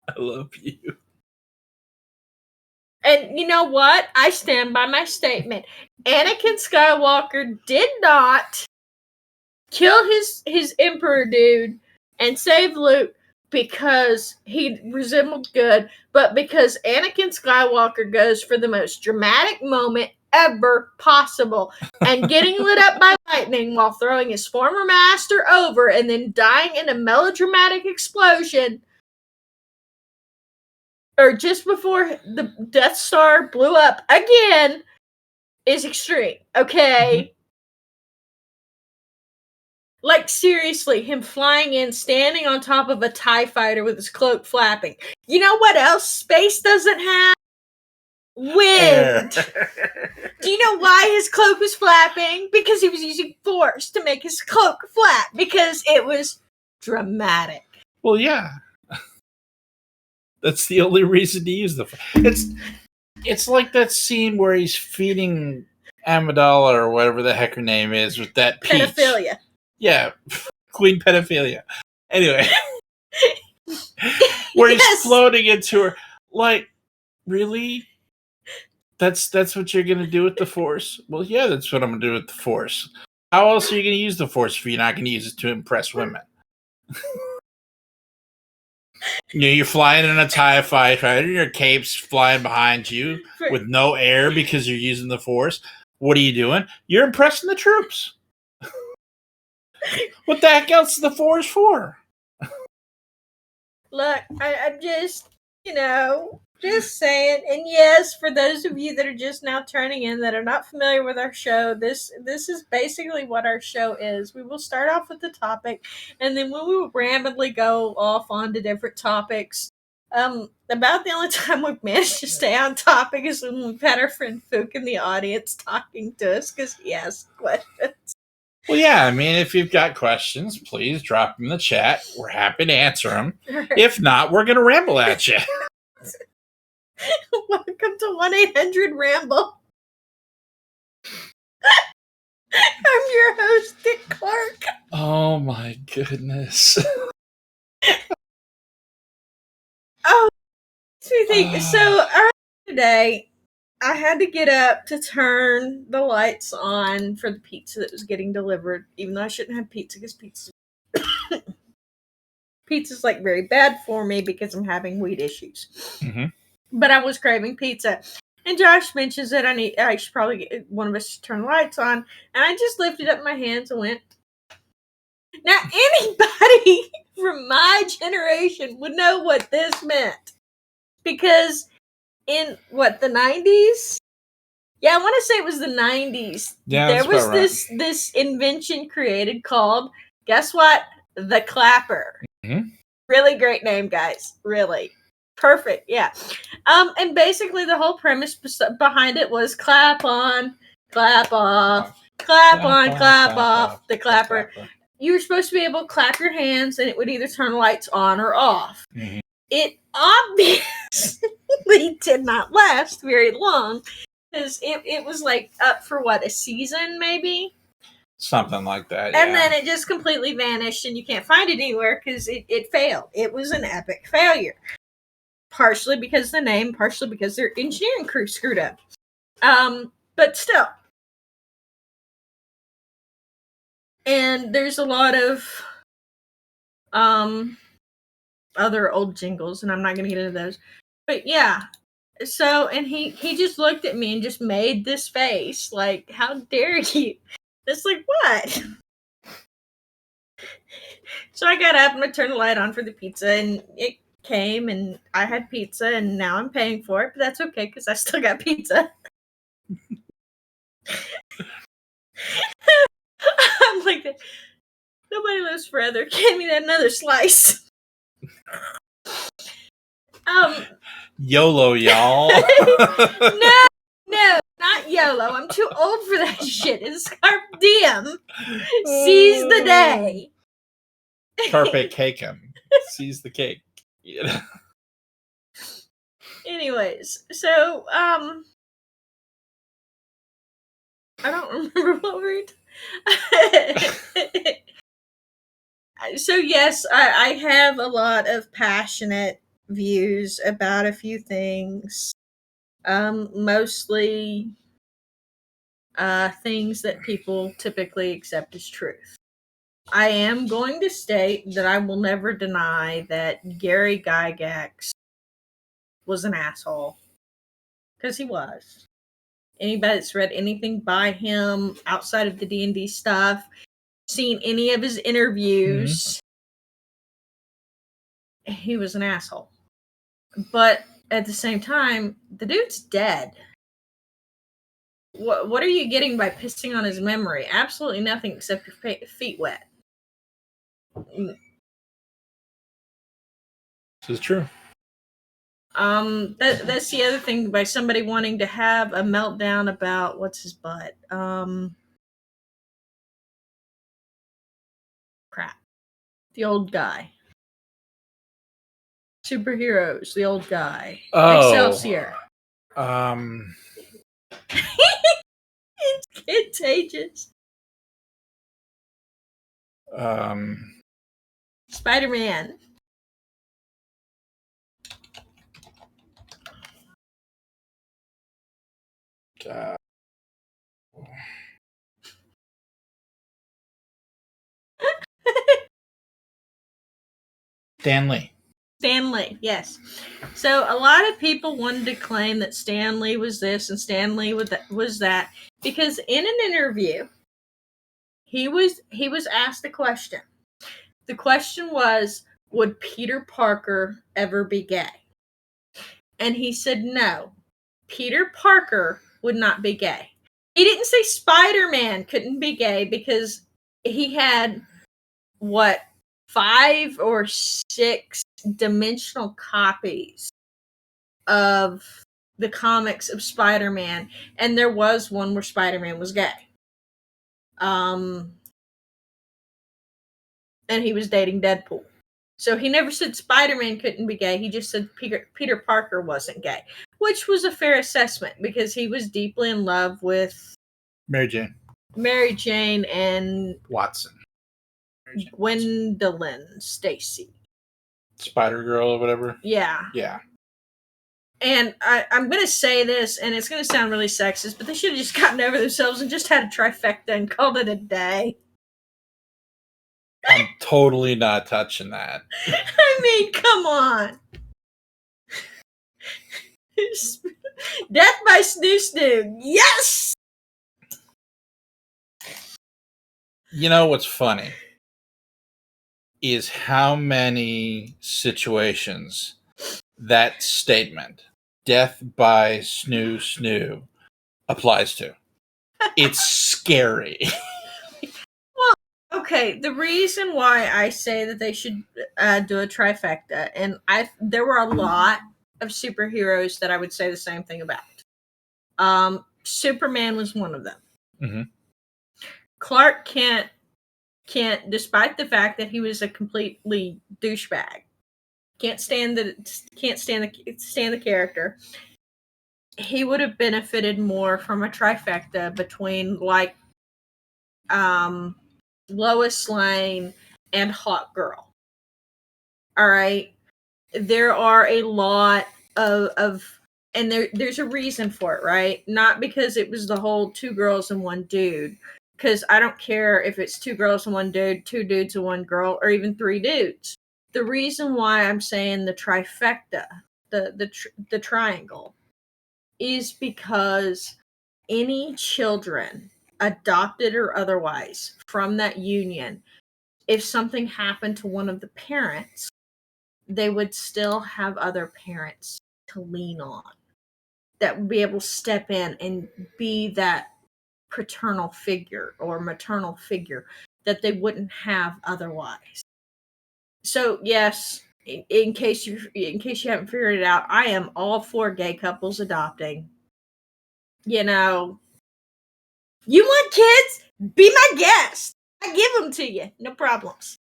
Speaker 1: I love you.
Speaker 2: And you know what? I stand by my statement. Anakin Skywalker did not kill his Emperor dude and save Luke because he resembled good, but because Anakin Skywalker goes for the most dramatic moment ever possible and getting lit up by lightning while throwing his former master over and then dying in a melodramatic explosion, or just before the Death Star blew up again, is extreme, okay? Like, seriously, him flying in, standing on top of a TIE fighter with his cloak flapping. You know what else space doesn't have? Wind. Do you know why his cloak was flapping? Because he was using force to make his cloak flap. Because it was dramatic.
Speaker 1: Well, yeah. That's the only reason to use the force. It's like that scene where he's feeding Amidala or whatever the heck her name is with that peach.
Speaker 2: Pedophilia.
Speaker 1: Yeah, Queen Pedophilia. Anyway, where he's floating into her. Like, really? That's what you're gonna do with the Force? Well, yeah, that's what I'm gonna do with the Force. How else are you gonna use the Force if you're not gonna use it to impress women? You're flying in a TIE fighter, right? Your cape's flying behind you with no air because you're using the Force. What are you doing? You're impressing the troops. What the heck else is the Force for?
Speaker 2: Look, I'm just, just saying. And yes, for those of you that are just now turning in that are not familiar with our show, this is basically what our show is. We will start off with the topic, and then we will randomly go off onto different topics. About the only time we've managed to stay on topic is when we've had our friend Fook in the audience talking to us because he asked questions.
Speaker 1: Well, yeah, I mean, if you've got questions, please drop them in the chat. We're happy to answer them. If not, we're going to ramble at you.
Speaker 2: Welcome to 1-800-RAMBLE. I'm your host, Dick Clark.
Speaker 1: Oh, my goodness.
Speaker 2: Oh, so earlier today, I had to get up to turn the lights on for the pizza that was getting delivered, even though I shouldn't have pizza because pizza's like very bad for me because I'm having weed issues.
Speaker 1: Mm-hmm.
Speaker 2: But I was craving pizza. And Josh mentions that I should probably get one of us to turn the lights on. And I just lifted up my hands and went. Now, anybody from my generation would know what this meant. Because in, the 90s? Yeah, I want to say it was the 90s.
Speaker 1: Yeah,
Speaker 2: there was this invention created called, guess what? The clapper.
Speaker 1: Mm-hmm.
Speaker 2: Really great name, guys. Really. Perfect, yeah. And basically the whole premise behind it was clap on, clap off, clap on, clap off, the clapper. You were supposed to be able to clap your hands and it would either turn lights on or off.
Speaker 1: Mm-hmm.
Speaker 2: It obviously did not last very long because it was like up for a season maybe?
Speaker 1: Something like that,
Speaker 2: And then it just completely vanished and you can't find it anywhere because it failed. It was an epic failure. Partially because of the name, partially because their engineering crew screwed up. But still. And there's a lot of other old jingles, and I'm not going to get into those. But yeah. So, and he just looked at me and just made this face, like, how dare you? It's like, what? So I got up and I turned the light on for the pizza, and it came, and I had pizza, and now I'm paying for it, but that's okay, because I still got pizza. I'm like, nobody lives forever. Give me that another slice.
Speaker 1: YOLO, y'all.
Speaker 2: No, not YOLO. I'm too old for that shit. It's Carpe Diem. Seize the day.
Speaker 1: Carpe cake'em. Seize the cake. Yeah.
Speaker 2: Anyways, so, I don't remember what we were So, yes, I have a lot of passionate views about a few things. Mostly things that people typically accept as truth. I am going to state that I will never deny that Gary Gygax was an asshole. Because he was. Anybody that's read anything by him outside of the D&D stuff, seen any of his interviews, he was an asshole. But at the same time, the dude's dead. What are you getting by pissing on his memory? Absolutely nothing except your feet wet.
Speaker 1: This is true.
Speaker 2: That's the other thing, by somebody wanting to have a meltdown about what's his butt. Crap. The old guy. Superheroes, the old guy.
Speaker 1: Oh.
Speaker 2: Excelsior.
Speaker 1: Um.
Speaker 2: It's contagious. Spider-Man.
Speaker 1: Stanley.
Speaker 2: Stanley, yes. So a lot of people wanted to claim that Stanley was this and Stanley was that, because in an interview, he was asked a question. The question was, would Peter Parker ever be gay? And he said no. Peter Parker would not be gay. He didn't say Spider-Man couldn't be gay because he had, what, 5 or 6 dimensional copies of the comics of Spider-Man, and there was one where Spider-Man was gay. And he was dating Deadpool. So he never said Spider-Man couldn't be gay. He just said Peter Parker wasn't gay, which was a fair assessment because he was deeply in love with
Speaker 1: Mary Jane
Speaker 2: and
Speaker 1: Watson.
Speaker 2: Gwendolyn Stacy.
Speaker 1: Spider-Girl or whatever?
Speaker 2: Yeah.
Speaker 1: Yeah.
Speaker 2: And I'm going to say this, and it's going to sound really sexist, but they should have just gotten over themselves and just had a trifecta and called it a day.
Speaker 1: I'm totally not touching that.
Speaker 2: I mean, come on. Death by Snoo Snoo. Yes!
Speaker 1: You know what's funny is how many situations that statement, death by Snoo Snoo, applies to. It's scary.
Speaker 2: Okay, the reason why I say that they should do a trifecta, and there were a lot of superheroes that I would say the same thing about. Superman was one of them.
Speaker 1: Mm-hmm.
Speaker 2: Clark Kent, despite the fact that he was a completely douchebag, can't stand the character. He would have benefited more from a trifecta between like Lois Lane and Hawk Girl. All right, there are a lot of and there's a reason for it, right? Not because it was the whole 2 girls and 1 dude, because I don't care if it's 2 girls and 1 dude, 2 dudes and 1 girl, or even 3 dudes. The reason why I'm saying the trifecta, the triangle, is because any children, adopted or otherwise, from that union, if something happened to one of the parents, they would still have other parents to lean on that would be able to step in and be that paternal figure or maternal figure that they wouldn't have otherwise. So yes, in case you haven't figured it out, I am all for gay couples adopting. You know, you want kids? Be my guest. I give them to you, no problems.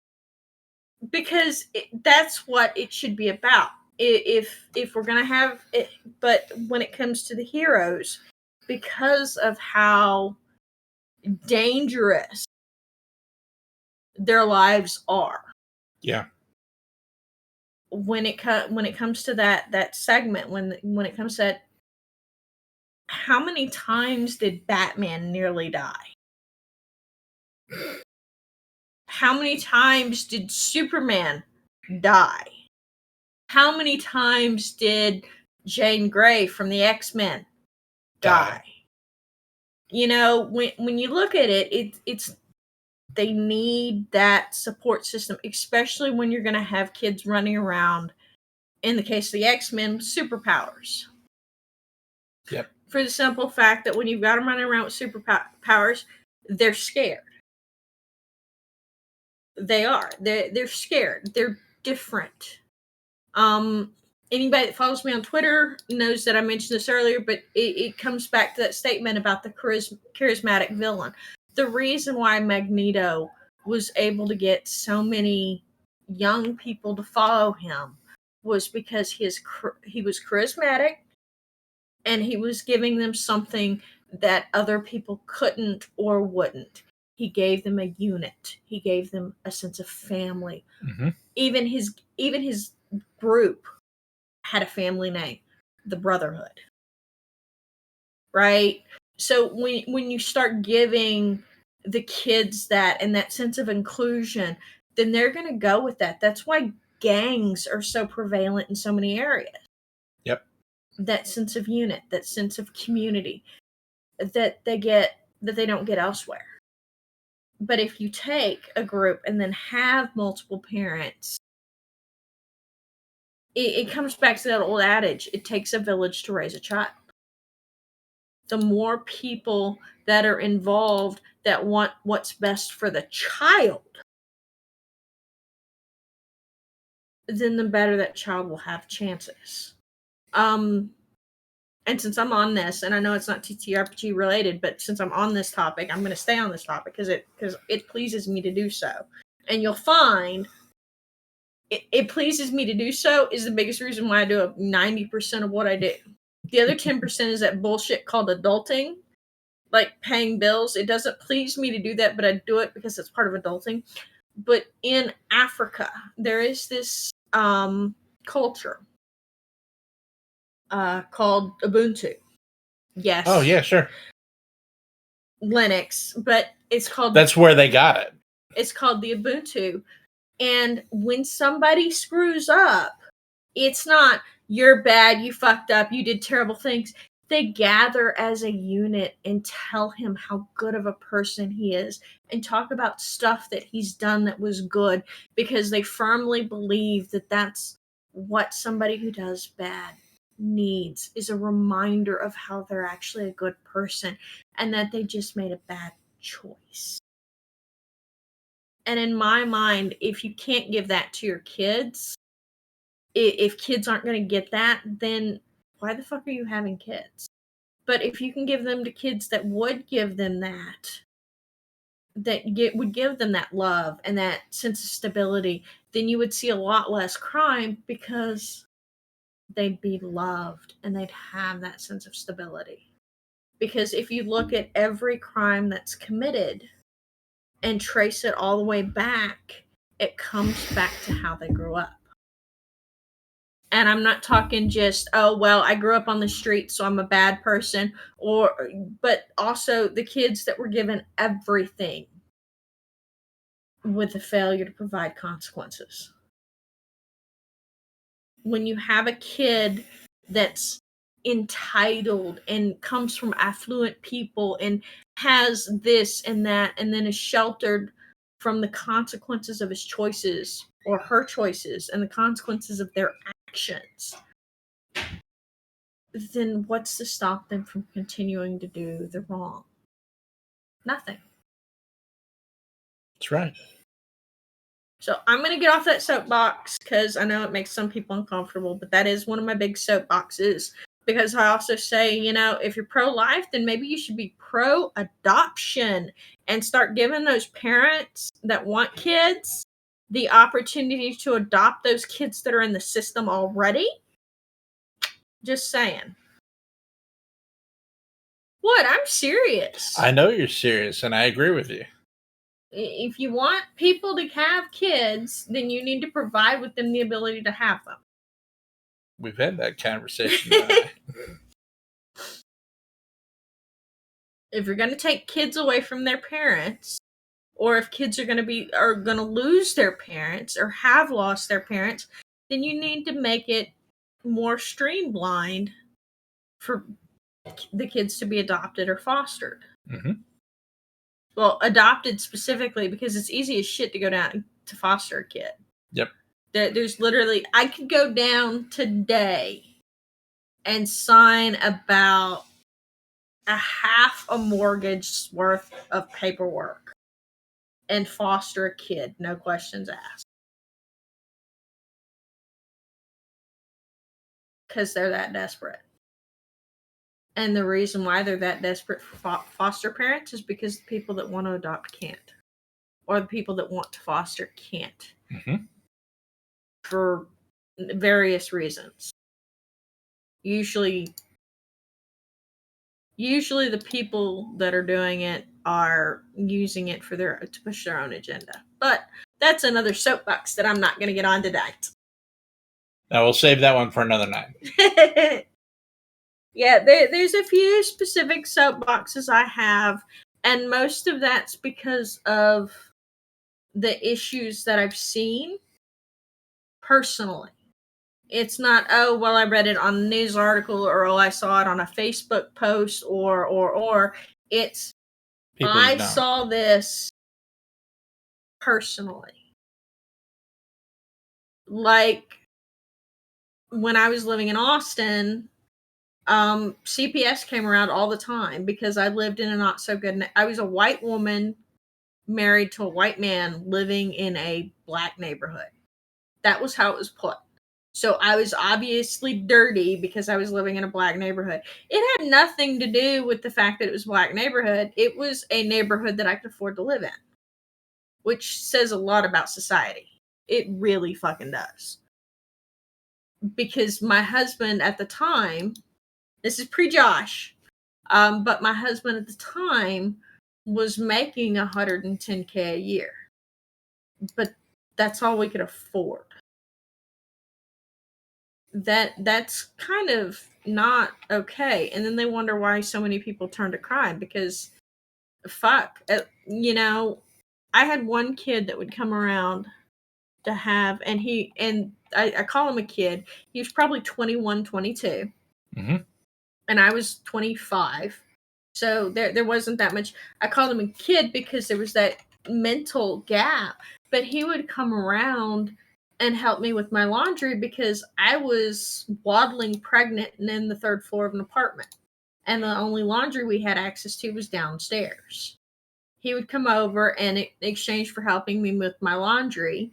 Speaker 2: Because that's what it should be about. If we're gonna have it, but when it comes to the heroes, because of how dangerous their lives are.
Speaker 1: Yeah.
Speaker 2: When it comes to that segment, when it comes to that, how many times did Batman nearly die? How many times did Superman die? How many times did Jane Grey from the X-Men die? You know, when you look at it, it's they need that support system, especially when you're going to have kids running around, in the case of the X-Men, with superpowers.
Speaker 1: Yep.
Speaker 2: For the simple fact that when you've got them running around with superpowers, they're scared. They are. They're scared. They're different. Anybody that follows me on Twitter knows that I mentioned this earlier, but it comes back to that statement about the charismatic villain. The reason why Magneto was able to get so many young people to follow him was because he was charismatic, and he was giving them something that other people couldn't or wouldn't. He gave them a unit. He gave them a sense of family.
Speaker 1: Mm-hmm.
Speaker 2: Even his group had a family name, the Brotherhood. Right? So when you start giving the kids that and that sense of inclusion, then they're going to go with that. That's why gangs are so prevalent in so many areas.
Speaker 1: Yep.
Speaker 2: That sense of unit, that sense of community that they don't get elsewhere. But if you take a group and then have multiple parents, it comes back to that old adage, it takes a village to raise a child. The more people that are involved that want what's best for the child, then the better that child will have chances. And since I'm on this, and I know it's not TTRPG related, but since I'm on this topic, I'm going to stay on this topic because it pleases me to do so. And you'll find it pleases me to do so is the biggest reason why I do 90% of what I do. The other 10% is that bullshit called adulting, like paying bills. It doesn't please me to do that, but I do it because it's part of adulting. But in Africa, there is this culture called Ubuntu. Yes.
Speaker 1: Oh, yeah, sure.
Speaker 2: Linux, but it's called...
Speaker 1: That's where they got it.
Speaker 2: It's called the Ubuntu. And when somebody screws up, it's not, you're bad, you fucked up, you did terrible things. They gather as a unit and tell him how good of a person he is and talk about stuff that he's done that was good because they firmly believe that that's what somebody who does bad needs, is a reminder of how they're actually a good person and that they just made a bad choice. And in my mind, if you can't give that to your kids, if kids aren't going to get that, then why the fuck are you having kids? But if you can give them to kids that would give them that, would give them that love and that sense of stability, then you would see a lot less crime because they'd be loved and they'd have that sense of stability. Because if you look at every crime that's committed and trace it all the way back, it comes back to how they grew up. And I'm not talking just, oh, well, I grew up on the street, so I'm a bad person, but also the kids that were given everything with the failure to provide consequences. When you have a kid that's entitled and comes from affluent people and has this and that and then is sheltered from the consequences of his choices or her choices and the consequences of their actions, then what's to stop them from continuing to do the wrong? Nothing.
Speaker 1: That's right.
Speaker 2: So I'm going to get off that soapbox because I know it makes some people uncomfortable, but that is one of my big soapboxes. Because I also say, if you're pro-life, then maybe you should be pro-adoption and start giving those parents that want kids the opportunity to adopt those kids that are in the system already. Just saying. What? I'm serious.
Speaker 1: I know you're serious, and I agree with you.
Speaker 2: If you want people to have kids, then you need to provide with them the ability to have them.
Speaker 1: We've had that conversation.
Speaker 2: If you're going to take kids away from their parents, or if kids are going to lose their parents or have lost their parents, then you need to make it more streamlined for the kids to be adopted or fostered.
Speaker 1: Mm-hmm.
Speaker 2: Well, adopted specifically because it's easy as shit to go down to foster a kid.
Speaker 1: Yep.
Speaker 2: There's literally, I could go down today and sign about a half a mortgage's worth of paperwork and foster a kid, no questions asked. Because they're that desperate. And the reason why they're that desperate for foster parents is because the people that want to adopt can't. Or the people that want to foster can't.
Speaker 1: Mm-hmm.
Speaker 2: For various reasons. Usually the people that are doing it are using it for to push their own agenda. But that's another soapbox that I'm not going to get on tonight.
Speaker 1: Now we'll save that one for another night.
Speaker 2: Yeah, there's a few specific soapboxes I have, and most of that's because of the issues that I've seen personally. It's not, oh, well, I read it on a news article, or oh, I saw it on a Facebook post, or. It's, I saw this personally. Like, when I was living in Austin, CPS came around all the time because I lived in a not so good. I was a white woman married to a white man living in a black neighborhood. That was how it was put. So I was obviously dirty because I was living in a black neighborhood. It had nothing to do with the fact that it was a black neighborhood. It was a neighborhood that I could afford to live in, which says a lot about society. It really fucking does. Because my husband at the time, this is pre-Josh, but my husband at the time was making $110K a year. But that's all we could afford. That's kind of not okay. And then they wonder why so many people turn to crime, because fuck, I had one kid that would come around to have, and I call him a kid. He was probably 21, 22.
Speaker 1: Mm-hmm.
Speaker 2: And I was 25. So there wasn't that much. I called him a kid because there was that mental gap. But he would come around and help me with my laundry because I was waddling pregnant and in the third floor of an apartment. And the only laundry we had access to was downstairs. He would come over, and in exchange for helping me with my laundry,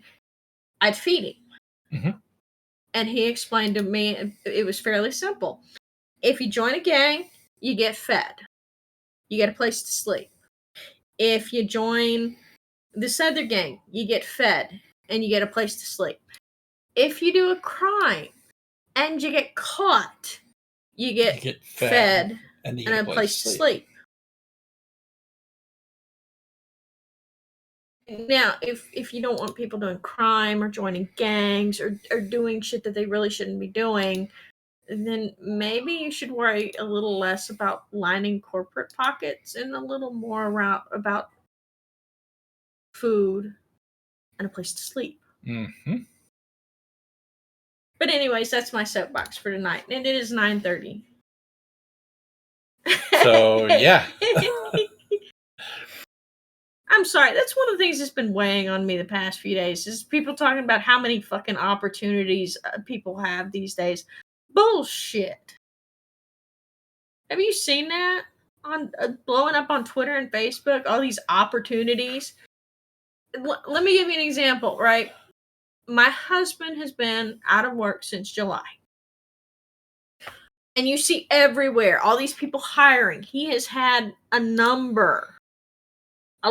Speaker 2: I'd feed him.
Speaker 1: Mm-hmm. And
Speaker 2: he explained to me, it was fairly simple. If you join a gang, you get fed. You get a place to sleep. If you join this other gang, you get fed and you get a place to sleep. If you do a crime and you get caught, you get fed and a place to sleep. Now, if you don't want people doing crime or joining gangs or doing shit that they really shouldn't be doing, then maybe you should worry a little less about lining corporate pockets and a little more about food and a place to sleep.
Speaker 1: Mm-hmm.
Speaker 2: But anyways, that's my soapbox for tonight, and it is 9:30.
Speaker 1: So yeah.
Speaker 2: I'm sorry. That's one of the things that's been weighing on me the past few days is people talking about how many fucking opportunities people have these days. Bullshit. Have you seen that on blowing up on Twitter and Facebook? All these opportunities. Let me give you an example, right? My husband has been out of work since July. And you see everywhere all these people hiring. He has had a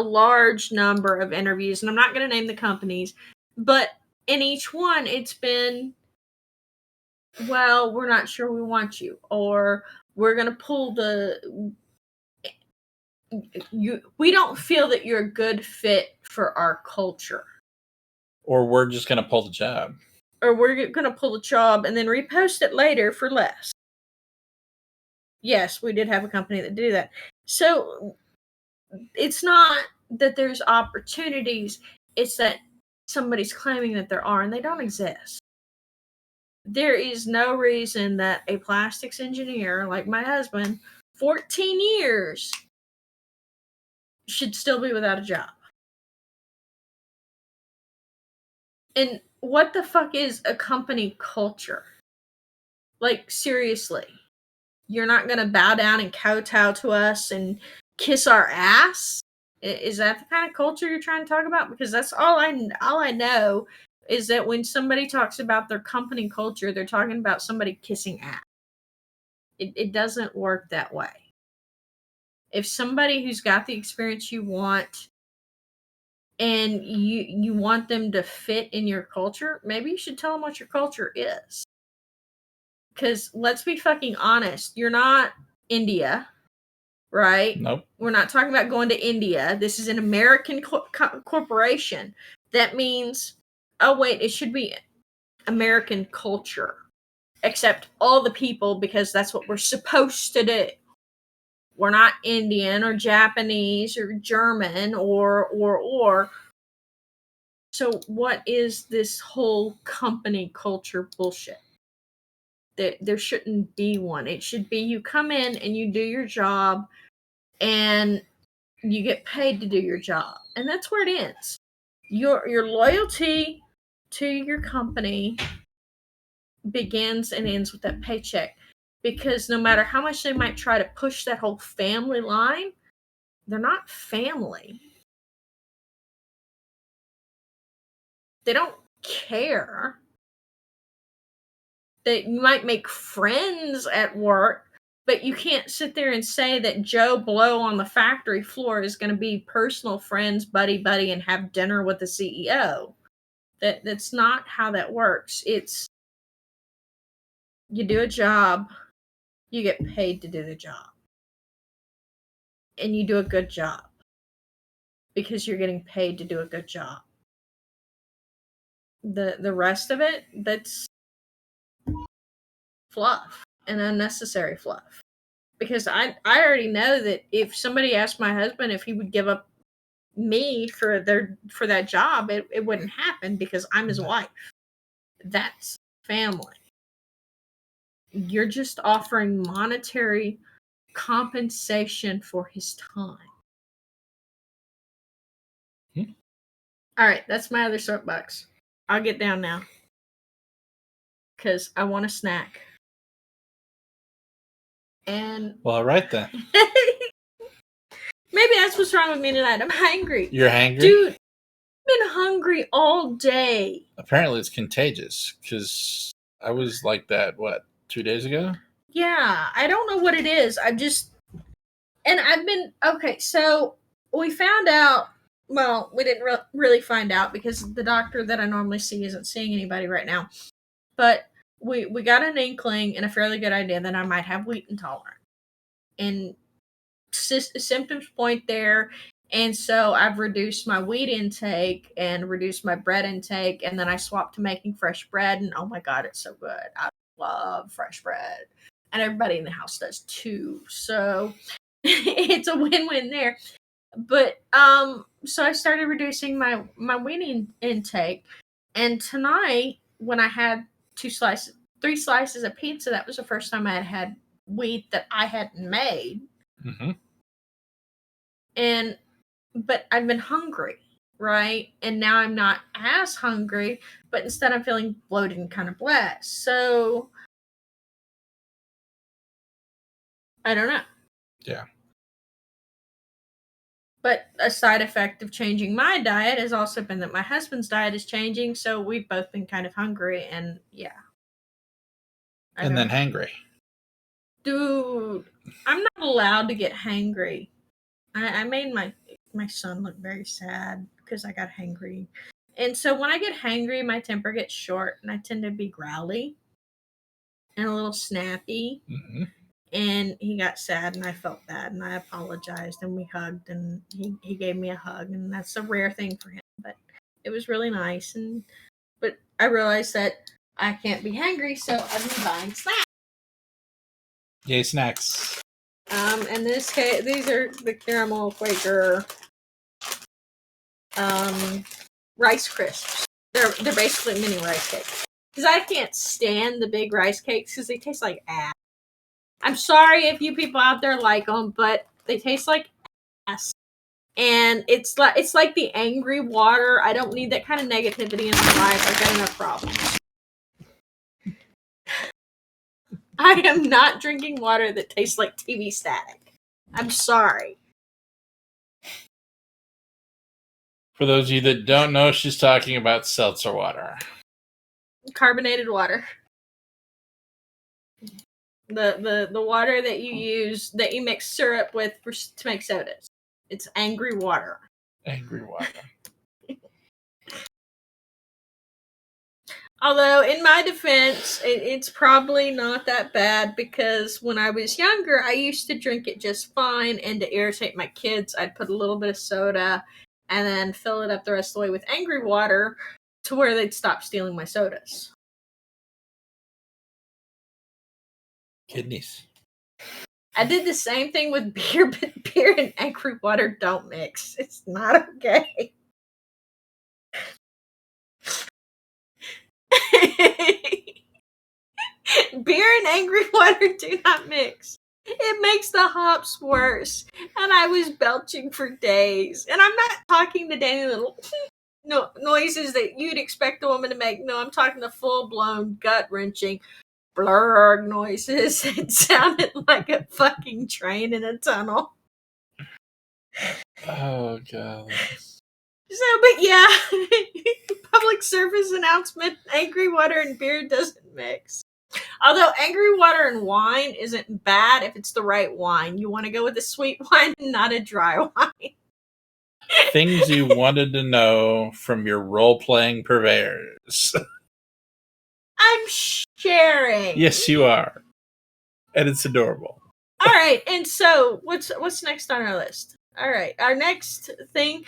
Speaker 2: large number of interviews, and I'm not going to name the companies, but in each one it's been, well, we're not sure we want you, or we're going to pull we don't feel that you're a good fit for our culture.
Speaker 1: Or we're just going to pull the job.
Speaker 2: Or we're going to pull the job and then repost it later for less. Yes, we did have a company that did that. So it's not that there's opportunities, it's that somebody's claiming that there are, and they don't exist. There is no reason that a plastics engineer like my husband, 14 years, should still be without a job. And what the fuck is a company culture? Like, seriously. You're not going to bow down and kowtow to us and kiss our ass? Is that the kind of culture you're trying to talk about? Because that's all I know is that when somebody talks about their company culture, they're talking about somebody kissing ass. It doesn't work that way. If somebody who's got the experience you want and you want them to fit in your culture, maybe you should tell them what your culture is. Because let's be fucking honest, you're not India, right?
Speaker 1: Nope.
Speaker 2: We're not talking about going to India. This is an American corporation. That means, oh wait, it should be American culture. Except all the people, because that's what we're supposed to do. We're not Indian or Japanese or German or. So what is this whole company culture bullshit? There shouldn't be one. It should be you come in and you do your job and you get paid to do your job. And that's where it ends. Your loyalty to your company begins and ends with that paycheck. Because no matter how much they might try to push that whole family line, they're not family. They don't care. That you might make friends at work, but you can't sit there and say that Joe Blow on the factory floor is going to be personal friends, buddy, and have dinner with the CEO. That's not how that works. It's you do a job, you get paid to do the job. And you do a good job because you're getting paid to do a good job. The rest of it, that's fluff and unnecessary fluff. Because I already know that if somebody asked my husband if he would give up me for that job, it wouldn't happen because I'm his wife. That's family. You're just offering monetary compensation for his time. All right, that's my other soapbox. I'll get down now because I want a snack. And
Speaker 1: Well, all right then.
Speaker 2: Maybe that's what's wrong with me tonight. I'm hungry.
Speaker 1: You're hangry?
Speaker 2: Dude, I've been hungry all day.
Speaker 1: Apparently it's contagious because I was like that, 2 days ago?
Speaker 2: Yeah, I don't know what it is. I've been, okay, so we found out, well, we didn't really find out because the doctor that I normally see isn't seeing anybody right now. But we got an inkling and a fairly good idea that I might have wheat intolerance. And symptoms point there. And so I've reduced my wheat intake and reduced my bread intake. And then I swapped to making fresh bread. And oh my God, it's so good. I love fresh bread. And everybody in the house does too. So it's a win-win there. But so I started reducing my wheat intake. And tonight, when I had 3 slices of pizza, that was the first time I had wheat that I hadn't made.
Speaker 1: Mm-hmm.
Speaker 2: But I've been hungry, right? And now I'm not as hungry, but instead I'm feeling bloated and kind of blessed. So I don't know.
Speaker 1: Yeah.
Speaker 2: But a side effect of changing my diet has also been that my husband's diet is changing, so we've both been kind of hungry, and yeah.
Speaker 1: And then hangry.
Speaker 2: Dude, I'm not allowed to get hangry. I made my son look very sad because I got hangry. And so when I get hangry, my temper gets short, and I tend to be growly and a little snappy.
Speaker 1: Mm-hmm.
Speaker 2: And he got sad, and I felt bad, and I apologized, and we hugged, and he gave me a hug, and that's a rare thing for him, but it was really nice. But I realized that I can't be hangry, so I've been buying snacks.
Speaker 1: Yay, snacks.
Speaker 2: In this case, these are the caramel Quaker rice crisps. They're basically mini rice cakes. Because I can't stand the big rice cakes because they taste like ass. I'm sorry if you people out there like them, but they taste like ass. And it's like the angry water. I don't need that kind of negativity in my life. I've got enough problems. I am not drinking water that tastes like TV static. I'm sorry.
Speaker 1: For those of you that don't know, she's talking about seltzer water.
Speaker 2: Carbonated water. The water that you use, that you mix syrup with to make sodas. It's angry water.
Speaker 1: Angry water.
Speaker 2: Although, in my defense, it's probably not that bad, because when I was younger, I used to drink it just fine, and to irritate my kids, I'd put a little bit of soda and then fill it up the rest of the way with angry water to where they'd stop stealing my sodas.
Speaker 1: Kidneys.
Speaker 2: I did the same thing with beer, but beer and angry water don't mix. It's not okay. Beer and angry water do not mix. It makes the hops worse. And I was belching for days. And I'm not talking the daily little noises that you'd expect a woman to make. No, I'm talking the full-blown, gut-wrenching blurg noises. It sounded like a fucking train in a tunnel.
Speaker 1: Oh, God.
Speaker 2: So, but yeah, public service announcement, angry water and beer doesn't mix. Although angry water and wine isn't bad if it's the right wine. You want to go with a sweet wine, not a dry wine.
Speaker 1: Things you wanted to know from your role-playing purveyors.
Speaker 2: I'm sharing.
Speaker 1: Yes, you are. And it's adorable.
Speaker 2: All right, and so what's next on our list? All right, our next thing.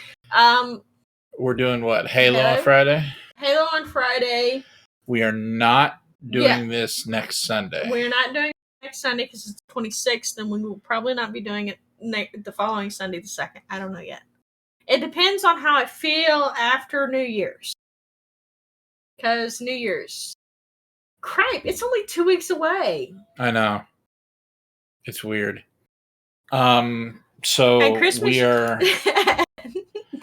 Speaker 1: We're doing what? Halo on Friday?
Speaker 2: Halo on Friday.
Speaker 1: We are not doing this next Sunday.
Speaker 2: We're not doing it next Sunday because it's the 26th, and we will probably not be doing it the following Sunday, the 2nd. I don't know yet. It depends on how I feel after New Year's. Because New Year's. Crap, it's only 2 weeks away.
Speaker 1: I know. It's weird. So
Speaker 2: and Christmas,
Speaker 1: we are...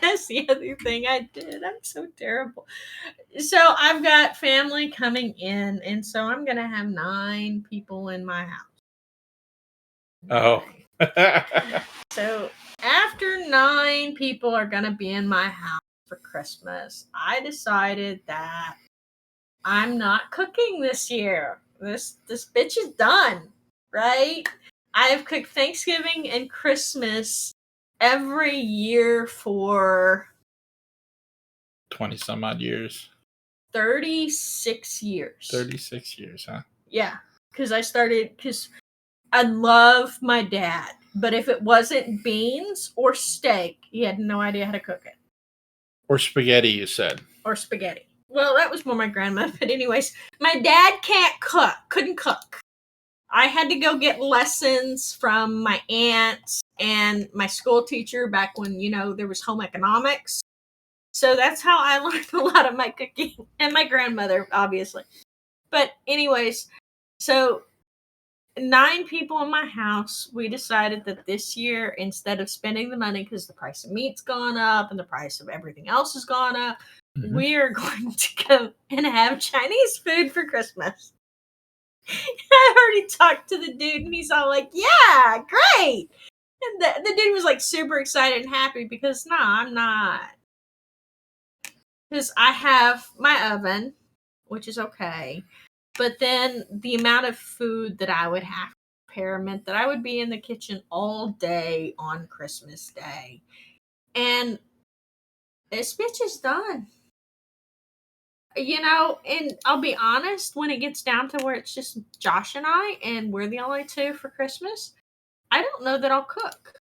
Speaker 2: That's the other thing I did. I'm so terrible. So I've got family coming in, and so I'm going to have 9 people in my house.
Speaker 1: Oh.
Speaker 2: So after 9 people are going to be in my house for Christmas, I decided that I'm not cooking this year. This bitch is done, right? I have cooked Thanksgiving and Christmas every year for
Speaker 1: 20 some odd years.
Speaker 2: 36 years.
Speaker 1: 36 years, huh?
Speaker 2: Yeah, because I love my dad, but if it wasn't beans or steak, he had no idea how to cook it.
Speaker 1: Or spaghetti, you said.
Speaker 2: Or spaghetti. Well, that was more my grandma, but anyways, my dad couldn't cook. I had to go get lessons from my aunts and my school teacher back when, there was home economics. So that's how I learned a lot of my cooking, and my grandmother, obviously. But anyways, so 9 people in my house, we decided that this year, instead of spending the money because the price of meat's gone up and the price of everything else has gone up, we are going to go and have Chinese food for Christmas. I already talked to the dude, and he's all like, yeah, great. And the dude was like super excited and happy because, no, I'm not. Because I have my oven, which is okay. But then the amount of food that I would have to prepare meant that I would be in the kitchen all day on Christmas Day. And this bitch is done. And I'll be honest, when it gets down to where it's just Josh and I, and we're the only 2 for Christmas, I don't know that I'll cook.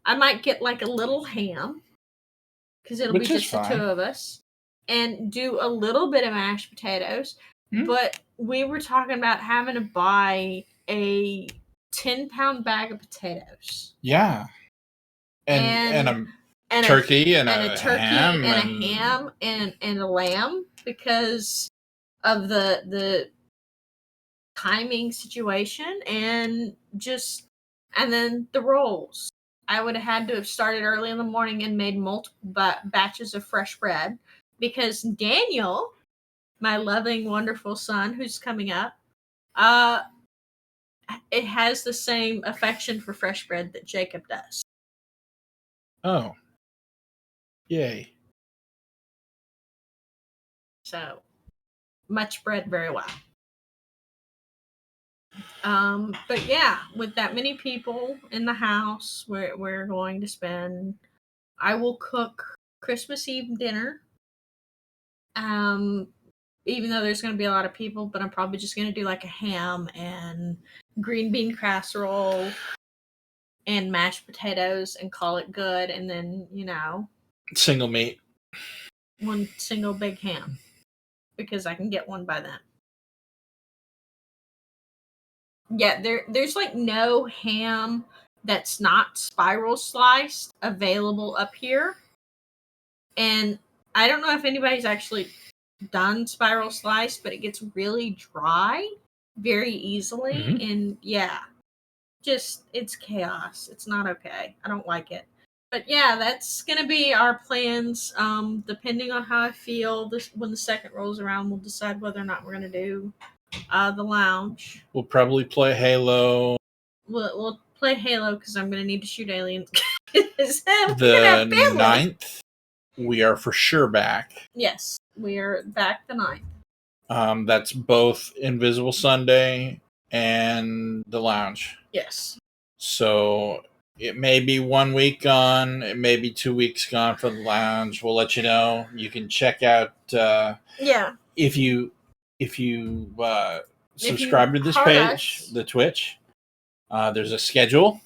Speaker 2: I might get like a little ham, because it'll be just the 2 of us, and do a little bit of mashed potatoes. But we were talking about having to buy a 10-pound bag of potatoes.
Speaker 1: Yeah. And a turkey and a ham
Speaker 2: and a lamb, because of the timing situation, and then the rolls. I would have had to have started early in the morning and made multiple batches of fresh bread, because Daniel, my loving, wonderful son who's coming up, it has the same affection for fresh bread that Jacob does.
Speaker 1: Oh. Yay.
Speaker 2: So much spread very well. But yeah, with that many people in the house, we're going to spend. I will cook Christmas Eve dinner. Even though there's going to be a lot of people, but I'm probably just going to do like a ham and green bean casserole and mashed potatoes and call it good. And then,
Speaker 1: Single meat.
Speaker 2: one single big ham because I can get one by then. Yeah, there's like no ham that's not spiral sliced available up here. And I don't know if anybody's actually done spiral slice, but it gets really dry very easily.
Speaker 1: Mhm.
Speaker 2: And yeah, just it's chaos. It's not okay. I don't like it. But yeah, that's gonna be our plans. Depending on how I feel this when the second rolls around, we'll decide whether or not we're gonna do the lounge.
Speaker 1: We'll probably play Halo.
Speaker 2: We'll play Halo because I'm gonna need to shoot aliens. We're gonna
Speaker 1: The
Speaker 2: have family.
Speaker 1: 9th, we are for sure back.
Speaker 2: Yes, we are back the 9th.
Speaker 1: That's both Invisible Sunday and the lounge.
Speaker 2: Yes.
Speaker 1: So it may be 1 week gone. It may be 2 weeks gone for the lounge. We'll let you know. You can check out.
Speaker 2: Yeah.
Speaker 1: If you subscribe to this page, the Twitch, there's a schedule.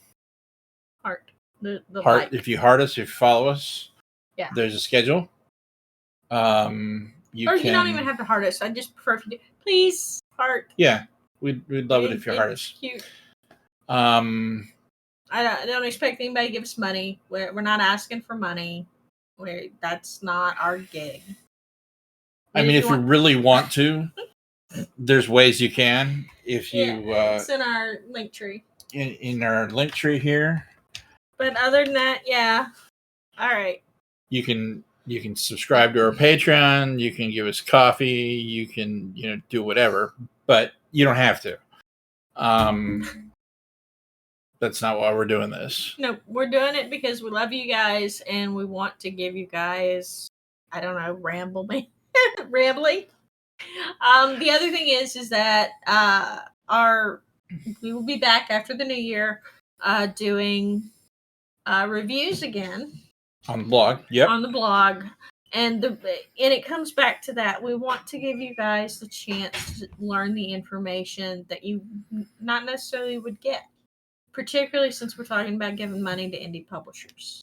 Speaker 2: Heart. The
Speaker 1: Heart.
Speaker 2: like.
Speaker 1: If you heart us, if you follow us,
Speaker 2: yeah.
Speaker 1: There's a schedule. You
Speaker 2: don't even have to heart us. I just prefer if you do. Please heart.
Speaker 1: Yeah, we'd love it if you heart us.
Speaker 2: Cute.
Speaker 1: I
Speaker 2: don't expect anybody to give us money. We're not asking for money. That's not our gig.
Speaker 1: I mean, if you really want to, there's ways you can. If you,
Speaker 2: it's in our link tree.
Speaker 1: In our link tree here.
Speaker 2: But other than that, yeah. All right.
Speaker 1: You can subscribe to our Patreon. You can give us coffee. You can do whatever, but you don't have to. That's not why we're doing this. No,
Speaker 2: we're doing it because we love you guys and we want to give you guys, I don't know, rambling. The other thing is that we will be back after the new year doing reviews again
Speaker 1: on the blog. Yep.
Speaker 2: On the blog. And it comes back to that. We want to give you guys the chance to learn the information that you not necessarily would get. Particularly since we're talking about giving money to indie publishers.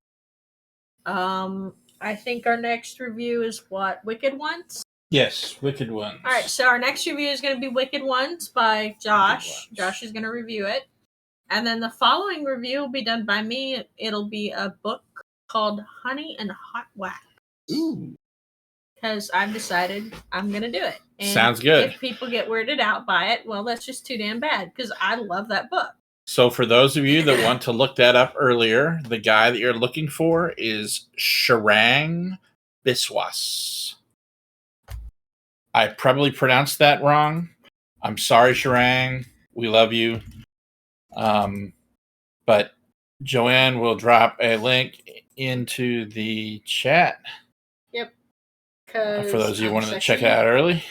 Speaker 2: I think our next review is what? Wicked Ones?
Speaker 1: Yes, Wicked Ones.
Speaker 2: All right, so our next review is going to be Wicked Ones by Josh. Josh is going to review it. And then the following review will be done by me. It'll be a book called Honey and Hot Wax.
Speaker 1: Ooh.
Speaker 2: Because I've decided I'm going to do it. And
Speaker 1: sounds good.
Speaker 2: If people get weirded out by it, well, that's just too damn bad because I love that book.
Speaker 1: So for those of you that want to look that up earlier, the guy that you're looking for is Joann Biswas. I probably pronounced that wrong. I'm sorry, Joann. We love you. But Joann will drop a link into the chat.
Speaker 2: Yep.
Speaker 1: For those of you who wanted to check it out early.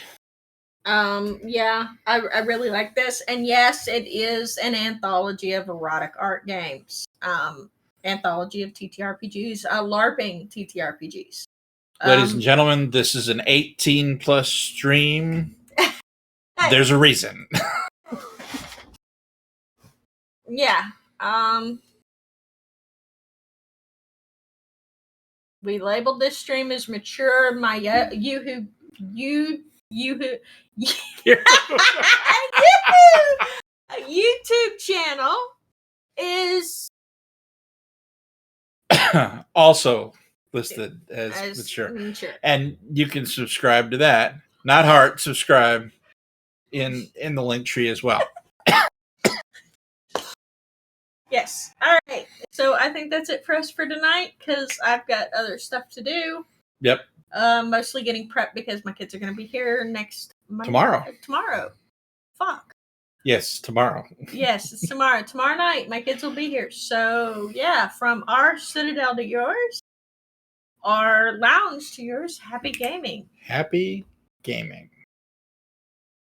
Speaker 2: Yeah, I really like this. And yes, it is an anthology of erotic art games. Anthology of TTRPGs, LARPing TTRPGs.
Speaker 1: Ladies and gentlemen, this is an 18 plus stream. There's a reason.
Speaker 2: Yeah. We labeled this stream as mature. My YouTube channel is
Speaker 1: also listed as mature. And you can subscribe to that. Not heart, subscribe in the link tree as well.
Speaker 2: Yes. All right. So I think that's it for us for tonight because I've got other stuff to do.
Speaker 1: Yep.
Speaker 2: Mostly getting prepped because my kids are going to be here next Monday. Tomorrow. Fuck.
Speaker 1: Yes, tomorrow.
Speaker 2: Yes, it's tomorrow. Tomorrow night, my kids will be here. So, yeah, from our Citadel to yours, our lounge to yours, happy gaming.
Speaker 1: Happy gaming.